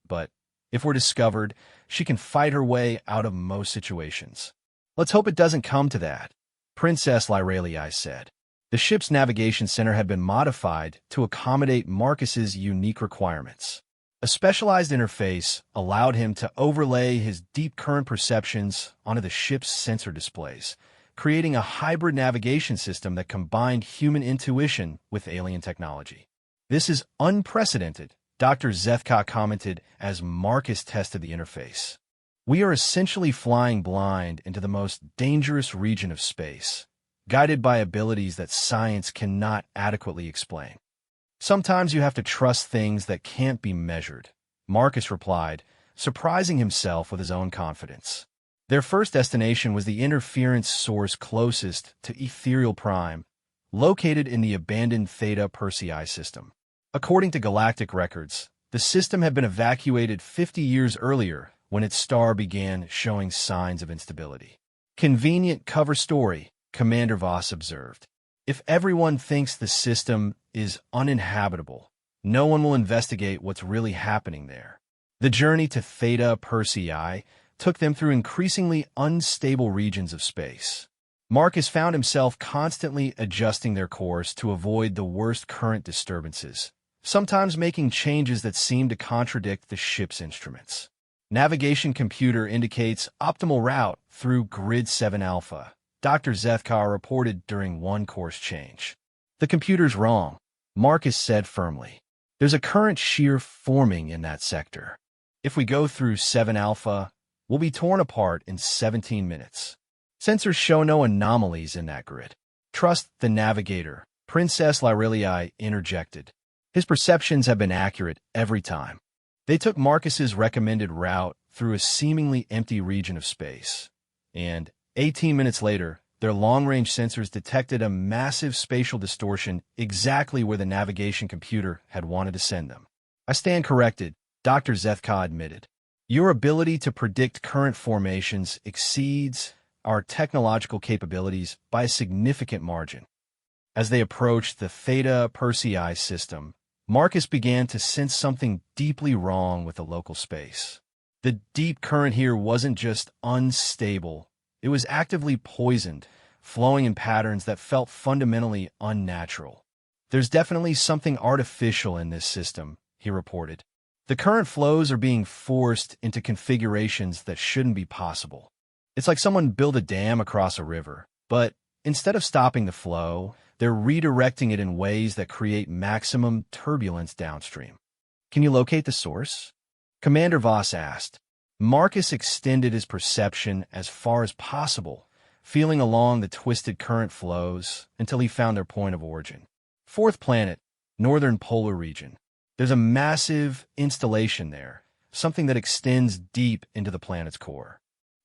but if we're discovered, she can fight her way out of most situations. Let's hope it doesn't come to that, Princess Laurelii said. The ship's navigation center had been modified to accommodate Marcus's unique requirements. A specialized interface allowed him to overlay his deep current perceptions onto the ship's sensor displays, creating a hybrid navigation system that combined human intuition with alien technology. This is unprecedented, Dr. Zethka commented as Marcus tested the interface. We are essentially flying blind into the most dangerous region of space, guided by abilities that science cannot adequately explain. Sometimes you have to trust things that can't be measured, Marcus replied, surprising himself with his own confidence. Their first destination was the interference source closest to Ethereal Prime, located in the abandoned Theta Persei system. According to galactic records, the system had been evacuated 50 years earlier when its star began showing signs of instability. Convenient cover story, Commander Voss observed. If everyone thinks the system is uninhabitable, no one will investigate what's really happening there. The journey to Theta Persei took them through increasingly unstable regions of space. Marcus found himself constantly adjusting their course to avoid the worst current disturbances, sometimes making changes that seemed to contradict the ship's instruments. Navigation computer indicates optimal route through Grid 7 Alpha, Dr. Zethkar reported during one course change. The computer's wrong, Marcus said firmly. There's a current shear forming in that sector. If we go through 7 Alpha, we'll be torn apart in 17 minutes. Sensors show no anomalies in that grid. Trust the navigator, Princess Laurelii interjected. His perceptions have been accurate every time. They took Marcus's recommended route through a seemingly empty region of space, and 18 minutes later, their long-range sensors detected a massive spatial distortion exactly where the navigation computer had wanted to send them. I stand corrected, Dr. Zethka admitted. Your ability to predict current formations exceeds our technological capabilities by a significant margin. As they approached the Theta Persei system, Marcus began to sense something deeply wrong with the local space. The deep current here wasn't just unstable, it was actively poisoned, flowing in patterns that felt fundamentally unnatural. There's definitely something artificial in this system, he reported. The current flows are being forced into configurations that shouldn't be possible. It's like someone built a dam across a river, but instead of stopping the flow, they're redirecting it in ways that create maximum turbulence downstream. Can you locate the source? Commander Voss asked. Marcus extended his perception as far as possible, feeling along the twisted current flows until he found their point of origin. Fourth planet, northern polar region. There's a massive installation there, something that extends deep into the planet's core.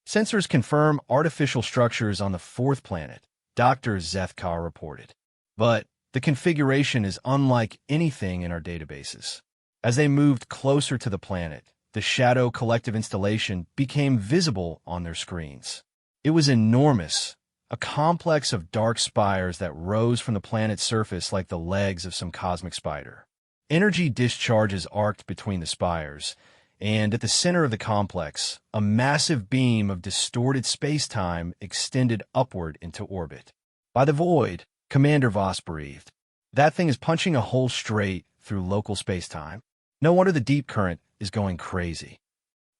Sensors confirm artificial structures on the fourth planet, Dr. Zethkar reported. But the configuration is unlike anything in our databases. As they moved closer to the planet, the Shadow Collective installation became visible on their screens. It was enormous, a complex of dark spires that rose from the planet's surface like the legs of some cosmic spider. Energy discharges arced between the spires, and at the center of the complex, a massive beam of distorted space-time extended upward into orbit. By the void, Commander Voss breathed. That thing is punching a hole straight through local space-time. No wonder the deep current is going crazy.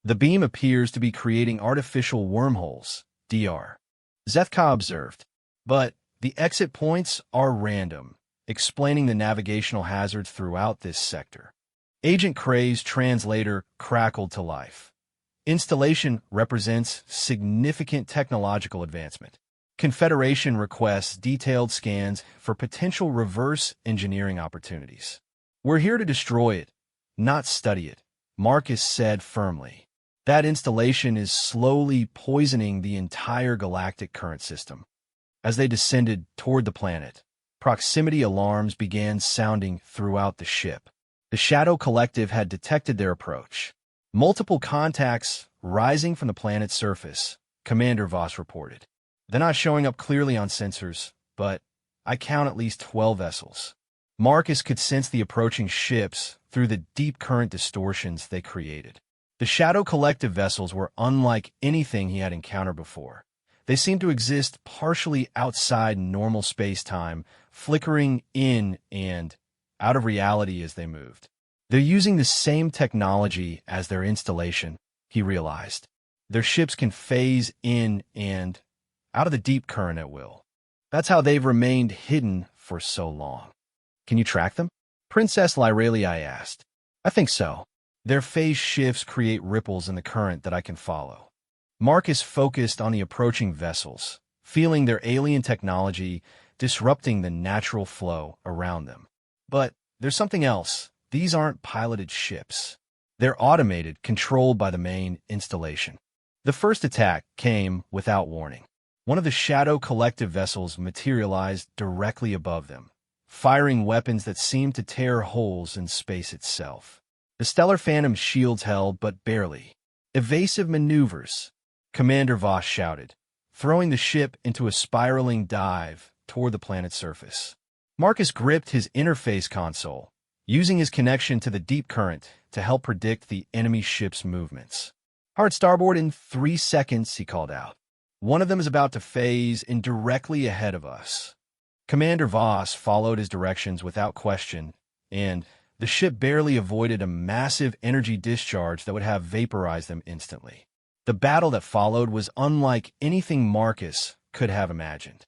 The beam appears to be creating artificial wormholes, DR. Zethka observed. But the exit points are random, explaining the navigational hazards throughout this sector. Agent Kray's translator crackled to life. Installation represents significant technological advancement. Confederation requests detailed scans for potential reverse engineering opportunities. We're here to destroy it, not study it, Marcus said firmly. That installation is slowly poisoning the entire galactic current system. As they descended toward the planet, proximity alarms began sounding throughout the ship. The Shadow Collective had detected their approach. Multiple contacts rising from the planet's surface, Commander Voss reported. They're not showing up clearly on sensors, but I count at least 12 vessels. Marcus could sense the approaching ships through the deep current distortions they created. The Shadow Collective vessels were unlike anything he had encountered before. They seemed to exist partially outside normal space-time, flickering in and out of reality as they moved. They're using the same technology as their installation, he realized. Their ships can phase in and out of the deep current at will. That's how they've remained hidden for so long. Can you track them? Princess Lyralii asked. I think so. Their phase shifts create ripples in the current that I can follow. Marcus focused on the approaching vessels, feeling their alien technology disrupting the natural flow around them. But there's something else. These aren't piloted ships. They're automated, controlled by the main installation. The first attack came without warning. One of the Shadow Collective vessels materialized directly above them, firing weapons that seemed to tear holes in space itself. The Stellar Phantom's shields held, but barely. Evasive maneuvers, Commander Voss shouted, throwing the ship into a spiraling dive toward the planet's surface. Marcus gripped his interface console, using his connection to the deep current to help predict the enemy ship's movements. Hard starboard in 3 seconds, he called out. One of them is about to phase in directly ahead of us. Commander Voss followed his directions without question, and the ship barely avoided a massive energy discharge that would have vaporized them instantly. The battle that followed was unlike anything Marcus could have imagined.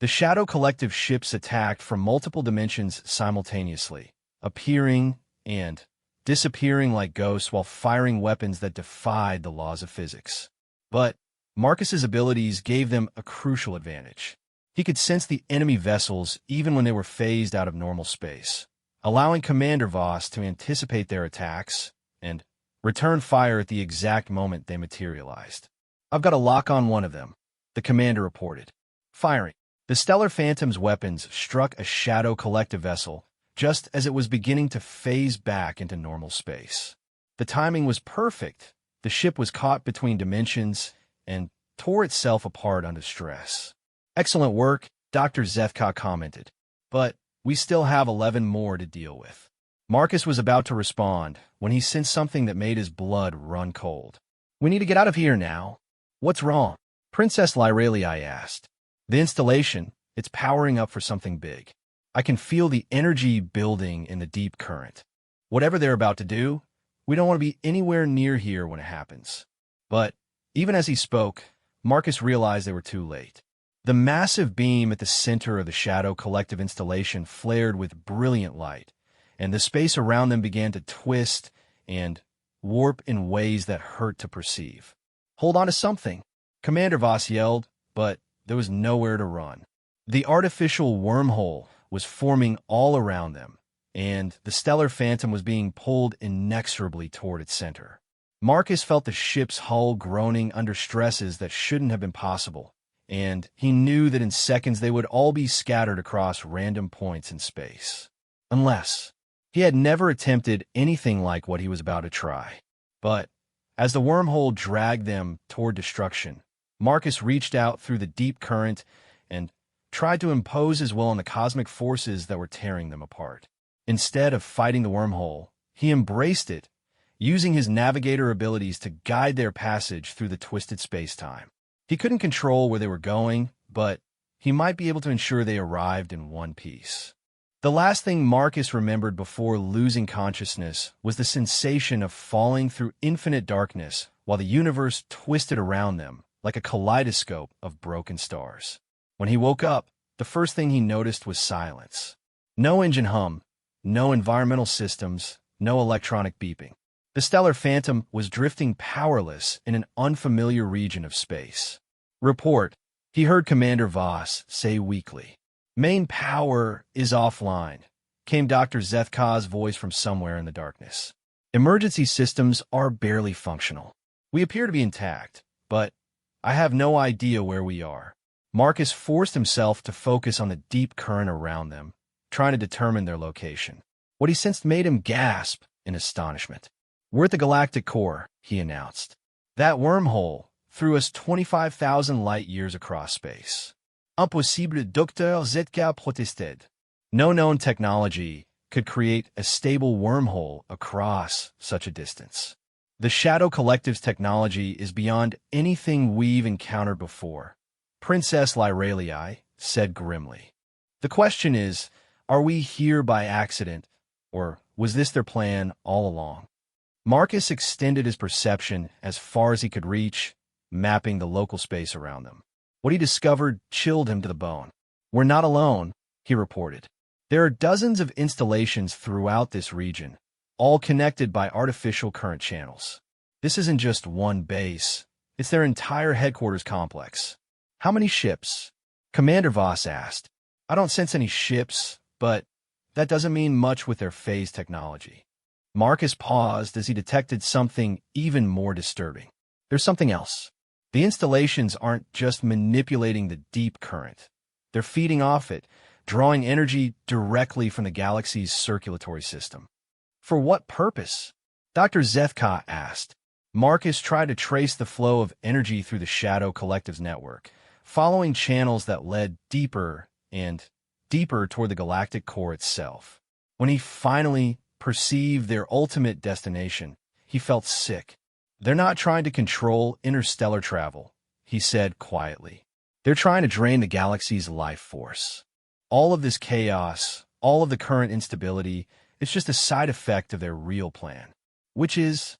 The Shadow Collective ships attacked from multiple dimensions simultaneously, appearing and disappearing like ghosts while firing weapons that defied the laws of physics. But Marcus's abilities gave them a crucial advantage. He could sense the enemy vessels even when they were phased out of normal space, allowing Commander Voss to anticipate their attacks and return fire at the exact moment they materialized. I've got a lock on one of them, the commander reported. Firing. The Stellar Phantom's weapons struck a Shadow Collective vessel just as it was beginning to phase back into normal space. The timing was perfect. The ship was caught between dimensions and tore itself apart under stress. Excellent work, Dr. Zethka commented. But we still have 11 more to deal with. Marcus was about to respond when he sensed something that made his blood run cold. We need to get out of here now. What's wrong? Princess Lyralii asked. The installation, it's powering up for something big. I can feel the energy building in the deep current. Whatever they're about to do, we don't want to be anywhere near here when it happens. But even as he spoke, Marcus realized they were too late. The massive beam at the center of the Shadow Collective installation flared with brilliant light, and the space around them began to twist and warp in ways that hurt to perceive. Hold on to something, Commander Voss yelled, but there was nowhere to run. The artificial wormhole was forming all around them, and the Stellar Phantom was being pulled inexorably toward its center. Marcus felt the ship's hull groaning under stresses that shouldn't have been possible, and he knew that in seconds they would all be scattered across random points in space. Unless he had never attempted anything like what he was about to try. But as the wormhole dragged them toward destruction, Marcus reached out through the deep current and tried to impose his will on the cosmic forces that were tearing them apart. Instead of fighting the wormhole, he embraced it, using his navigator abilities to guide their passage through the twisted space-time. He couldn't control where they were going, but he might be able to ensure they arrived in one piece. The last thing Marcus remembered before losing consciousness was the sensation of falling through infinite darkness while the universe twisted around them like a kaleidoscope of broken stars. When he woke up, the first thing he noticed was silence. No engine hum, no environmental systems, no electronic beeping. The stellar phantom was drifting powerless in an unfamiliar region of space. "Report," he heard Commander Voss say weakly. "Main power is offline," came Dr. Zethka's voice from somewhere in the darkness. "Emergency systems are barely functional. We appear to be intact, but I have no idea where we are." Marcus forced himself to focus on the deep current around them, trying to determine their location. What he sensed made him gasp in astonishment. "We're at the galactic core," he announced. "That wormhole threw us 25,000 light-years across space." "Impossible, Dr. Zetka protested. No known technology could create a stable wormhole across such a distance. The Shadow Collective's technology is beyond anything we've encountered before," Princess Lyralii said grimly. "The question is, are we here by accident, or was this their plan all along?" Marcus extended his perception as far as he could reach, mapping the local space around them. What he discovered chilled him to the bone. "We're not alone," he reported. "There are dozens of installations throughout this region, all connected by artificial current channels. This isn't just one base, it's their entire headquarters complex." "How many ships?" Commander Voss asked. "I don't sense any ships, but that doesn't mean much with their phase technology." Marcus paused as he detected something even more disturbing. There's something else. The installations aren't just manipulating the deep current. They're feeding off it, drawing energy directly from the galaxy's circulatory system. "For what purpose?" Dr. Zethka asked. Marcus tried to trace the flow of energy through the Shadow Collective's network, following channels that led deeper and deeper toward the galactic core itself. When he finally perceived their ultimate destination, he felt sick. "They're not trying to control interstellar travel," he said quietly. "They're trying to drain the galaxy's life force. All of this chaos, all of the current instability, it's just a side effect of their real plan, which is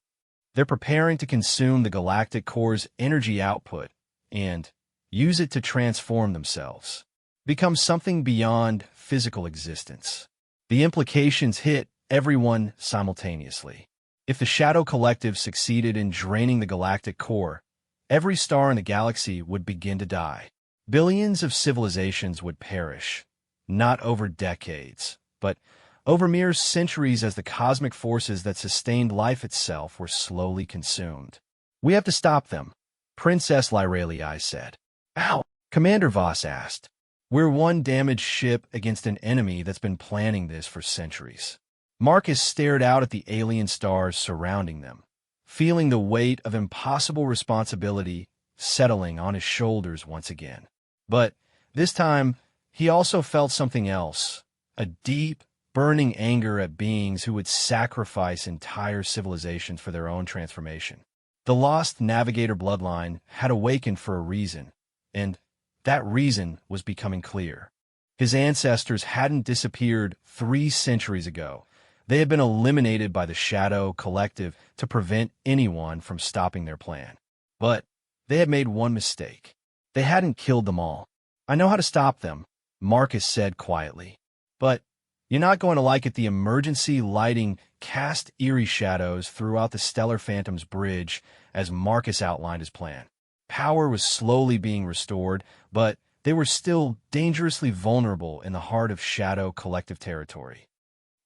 they're preparing to consume the galactic core's energy output and use it to transform themselves, become something beyond physical existence." The implications hit everyone simultaneously. If the Shadow Collective succeeded in draining the galactic core, every star in the galaxy would begin to die. Billions of civilizations would perish, not over decades, but over mere centuries as the cosmic forces that sustained life itself were slowly consumed. "We have to stop them," Princess Lyralii said. "How?" Commander Voss asked. "We're one damaged ship against an enemy that's been planning this for centuries." Marcus stared out at the alien stars surrounding them, feeling the weight of impossible responsibility settling on his shoulders once again. But this time, he also felt something else, a deep, burning anger at beings who would sacrifice entire civilizations for their own transformation. The lost navigator bloodline had awakened for a reason, and that reason was becoming clear. His ancestors hadn't disappeared 3 centuries ago. They had been eliminated by the Shadow Collective to prevent anyone from stopping their plan. But they had made one mistake. They hadn't killed them all. "I know how to stop them," Marcus said quietly. "But you're not going to like it. The emergency lighting cast eerie shadows throughout the Stellar Phantom's bridge as Marcus outlined his plan. Power was slowly being restored, but they were still dangerously vulnerable in the heart of Shadow Collective territory.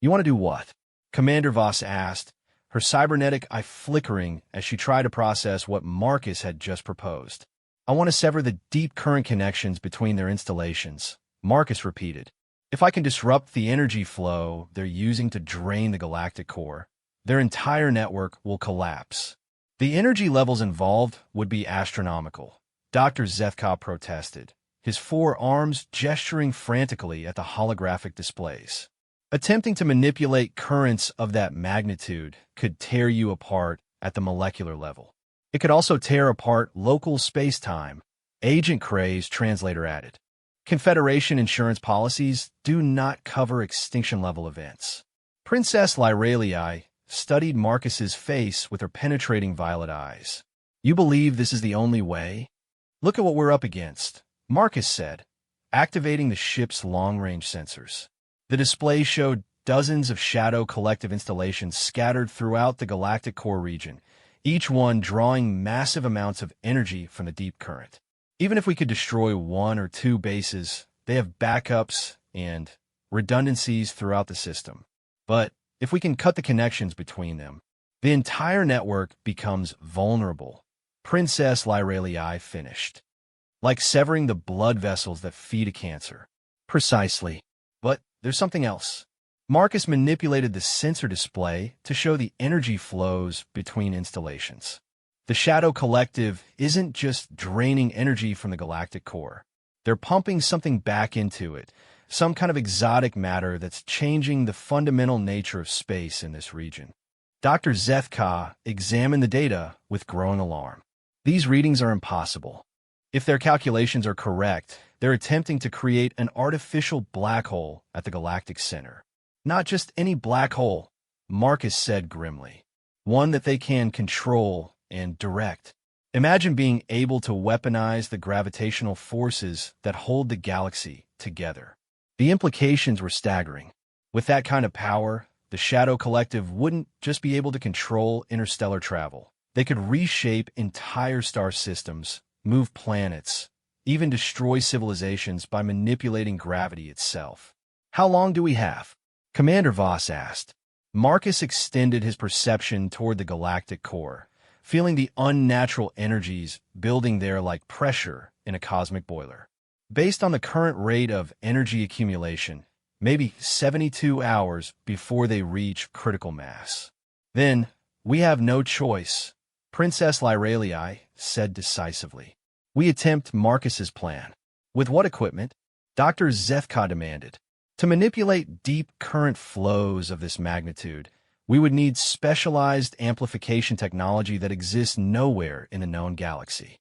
"You want to do what?" Commander Voss asked, her cybernetic eye flickering as she tried to process what Marcus had just proposed. "I want to sever the deep current connections between their installations," Marcus repeated. "If I can disrupt the energy flow they're using to drain the galactic core, their entire network will collapse. The energy levels involved would be astronomical. Dr. Zethkov protested, his four arms gesturing frantically at the holographic displays. Attempting to manipulate currents of that magnitude could tear you apart at the molecular level. It could also tear apart local space-time, Agent Kray's translator added. Confederation insurance policies do not cover extinction-level events. Princess Lyralii studied Marcus's face with her penetrating violet eyes. You believe this is the only way? Look at what we're up against, Marcus said, activating the ship's long-range sensors. The display showed dozens of Shadow Collective installations scattered throughout the galactic core region, each one drawing massive amounts of energy from the deep current. Even if we could destroy one or two bases, they have backups and redundancies throughout the system. But if we can cut the connections between them, the entire network becomes vulnerable, Princess Lyralii finished. Like severing the blood vessels that feed a cancer. Precisely. But there's something else. Marcus manipulated the sensor display to show the energy flows between installations. The Shadow Collective isn't just draining energy from the galactic core. They're pumping something back into it, some kind of exotic matter that's changing the fundamental nature of space in this region. Dr. Zethkov examined the data with growing alarm. These readings are impossible. If their calculations are correct, they're attempting to create an artificial black hole at the galactic center. Not just any black hole, Marcus said grimly. One that they can control and direct. Imagine being able to weaponize the gravitational forces that hold the galaxy together. The implications were staggering. With that kind of power, the Shadow Collective wouldn't just be able to control interstellar travel. They could reshape entire star systems, move planets, even destroy civilizations by manipulating gravity itself. How long do we have? Commander Voss asked. Marcus extended his perception toward the galactic core, feeling the unnatural energies building there like pressure in a cosmic boiler. Based on the current rate of energy accumulation, maybe 72 hours before they reach critical mass. Then, we have no choice, Princess Lyralii said decisively. We attempt Marcus's plan. With what equipment? Dr. Zethkov demanded. To manipulate deep current flows of this magnitude, we would need specialized amplification technology that exists nowhere in the known galaxy.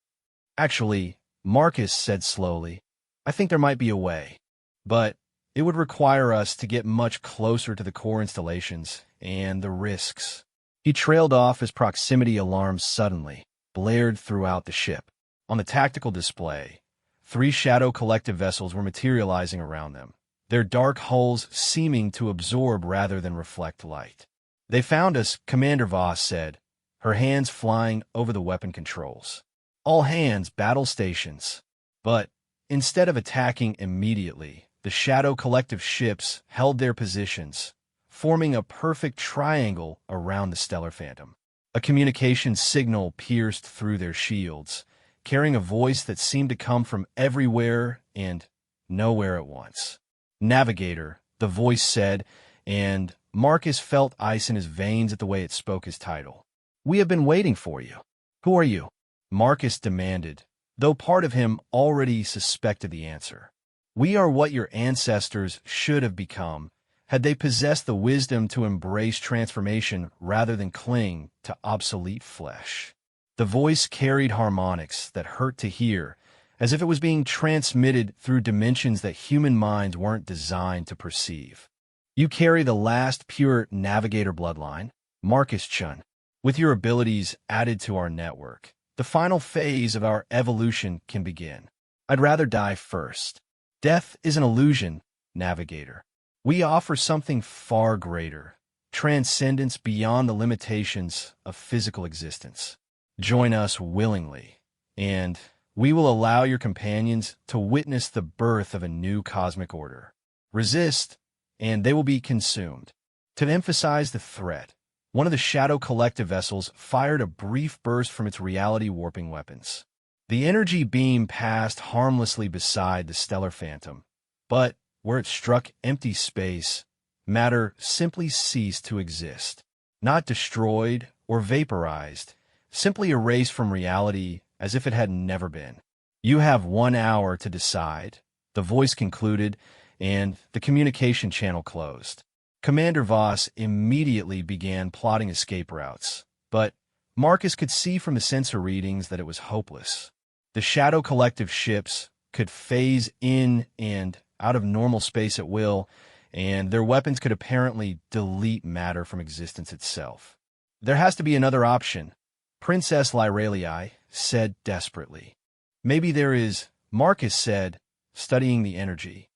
Actually, Marcus said slowly, I think there might be a way. But it would require us to get much closer to the core installations and the risks. He trailed off as proximity alarms suddenly blared throughout the ship. On the tactical display, 3 Shadow Collective vessels were materializing around them, their dark hulls seeming to absorb rather than reflect light. They found us, Commander Voss said, her hands flying over the weapon controls. All hands battle stations. But instead of attacking immediately, the Shadow Collective ships held their positions, forming a perfect triangle around the Stellar Phantom. A communication signal pierced through their shields, carrying a voice that seemed to come from everywhere and nowhere at once. Navigator, the voice said, and Marcus felt ice in his veins at the way it spoke his title. We have been waiting for you. Who are you? Marcus demanded, though part of him already suspected the answer. We are what your ancestors should have become, had they possessed the wisdom to embrace transformation rather than cling to obsolete flesh. The voice carried harmonics that hurt to hear, as if it was being transmitted through dimensions that human minds weren't designed to perceive. You carry the last pure Navigator bloodline, Marcus Chun. With your abilities added to our network, the final phase of our evolution can begin. I'd rather die first. Death is an illusion, Navigator. We offer something far greater, transcendence beyond the limitations of physical existence. Join us willingly, and we will allow your companions to witness the birth of a new cosmic order. Resist, and they will be consumed. To emphasize the threat, one of the Shadow Collective vessels fired a brief burst from its reality-warping weapons. The energy beam passed harmlessly beside the Stellar Phantom, but where it struck empty space, matter simply ceased to exist. Not destroyed or vaporized, simply erased from reality as if it had never been. You have 1 hour to decide, the voice concluded, and the communication channel closed. Commander Voss immediately began plotting escape routes, but Marcus could see from the sensor readings that it was hopeless. The Shadow Collective ships could phase in and out of normal space at will, and their weapons could apparently delete matter from existence itself. There has to be another option, Princess Lyralii said desperately. Maybe there is, Marcus said, studying the energy.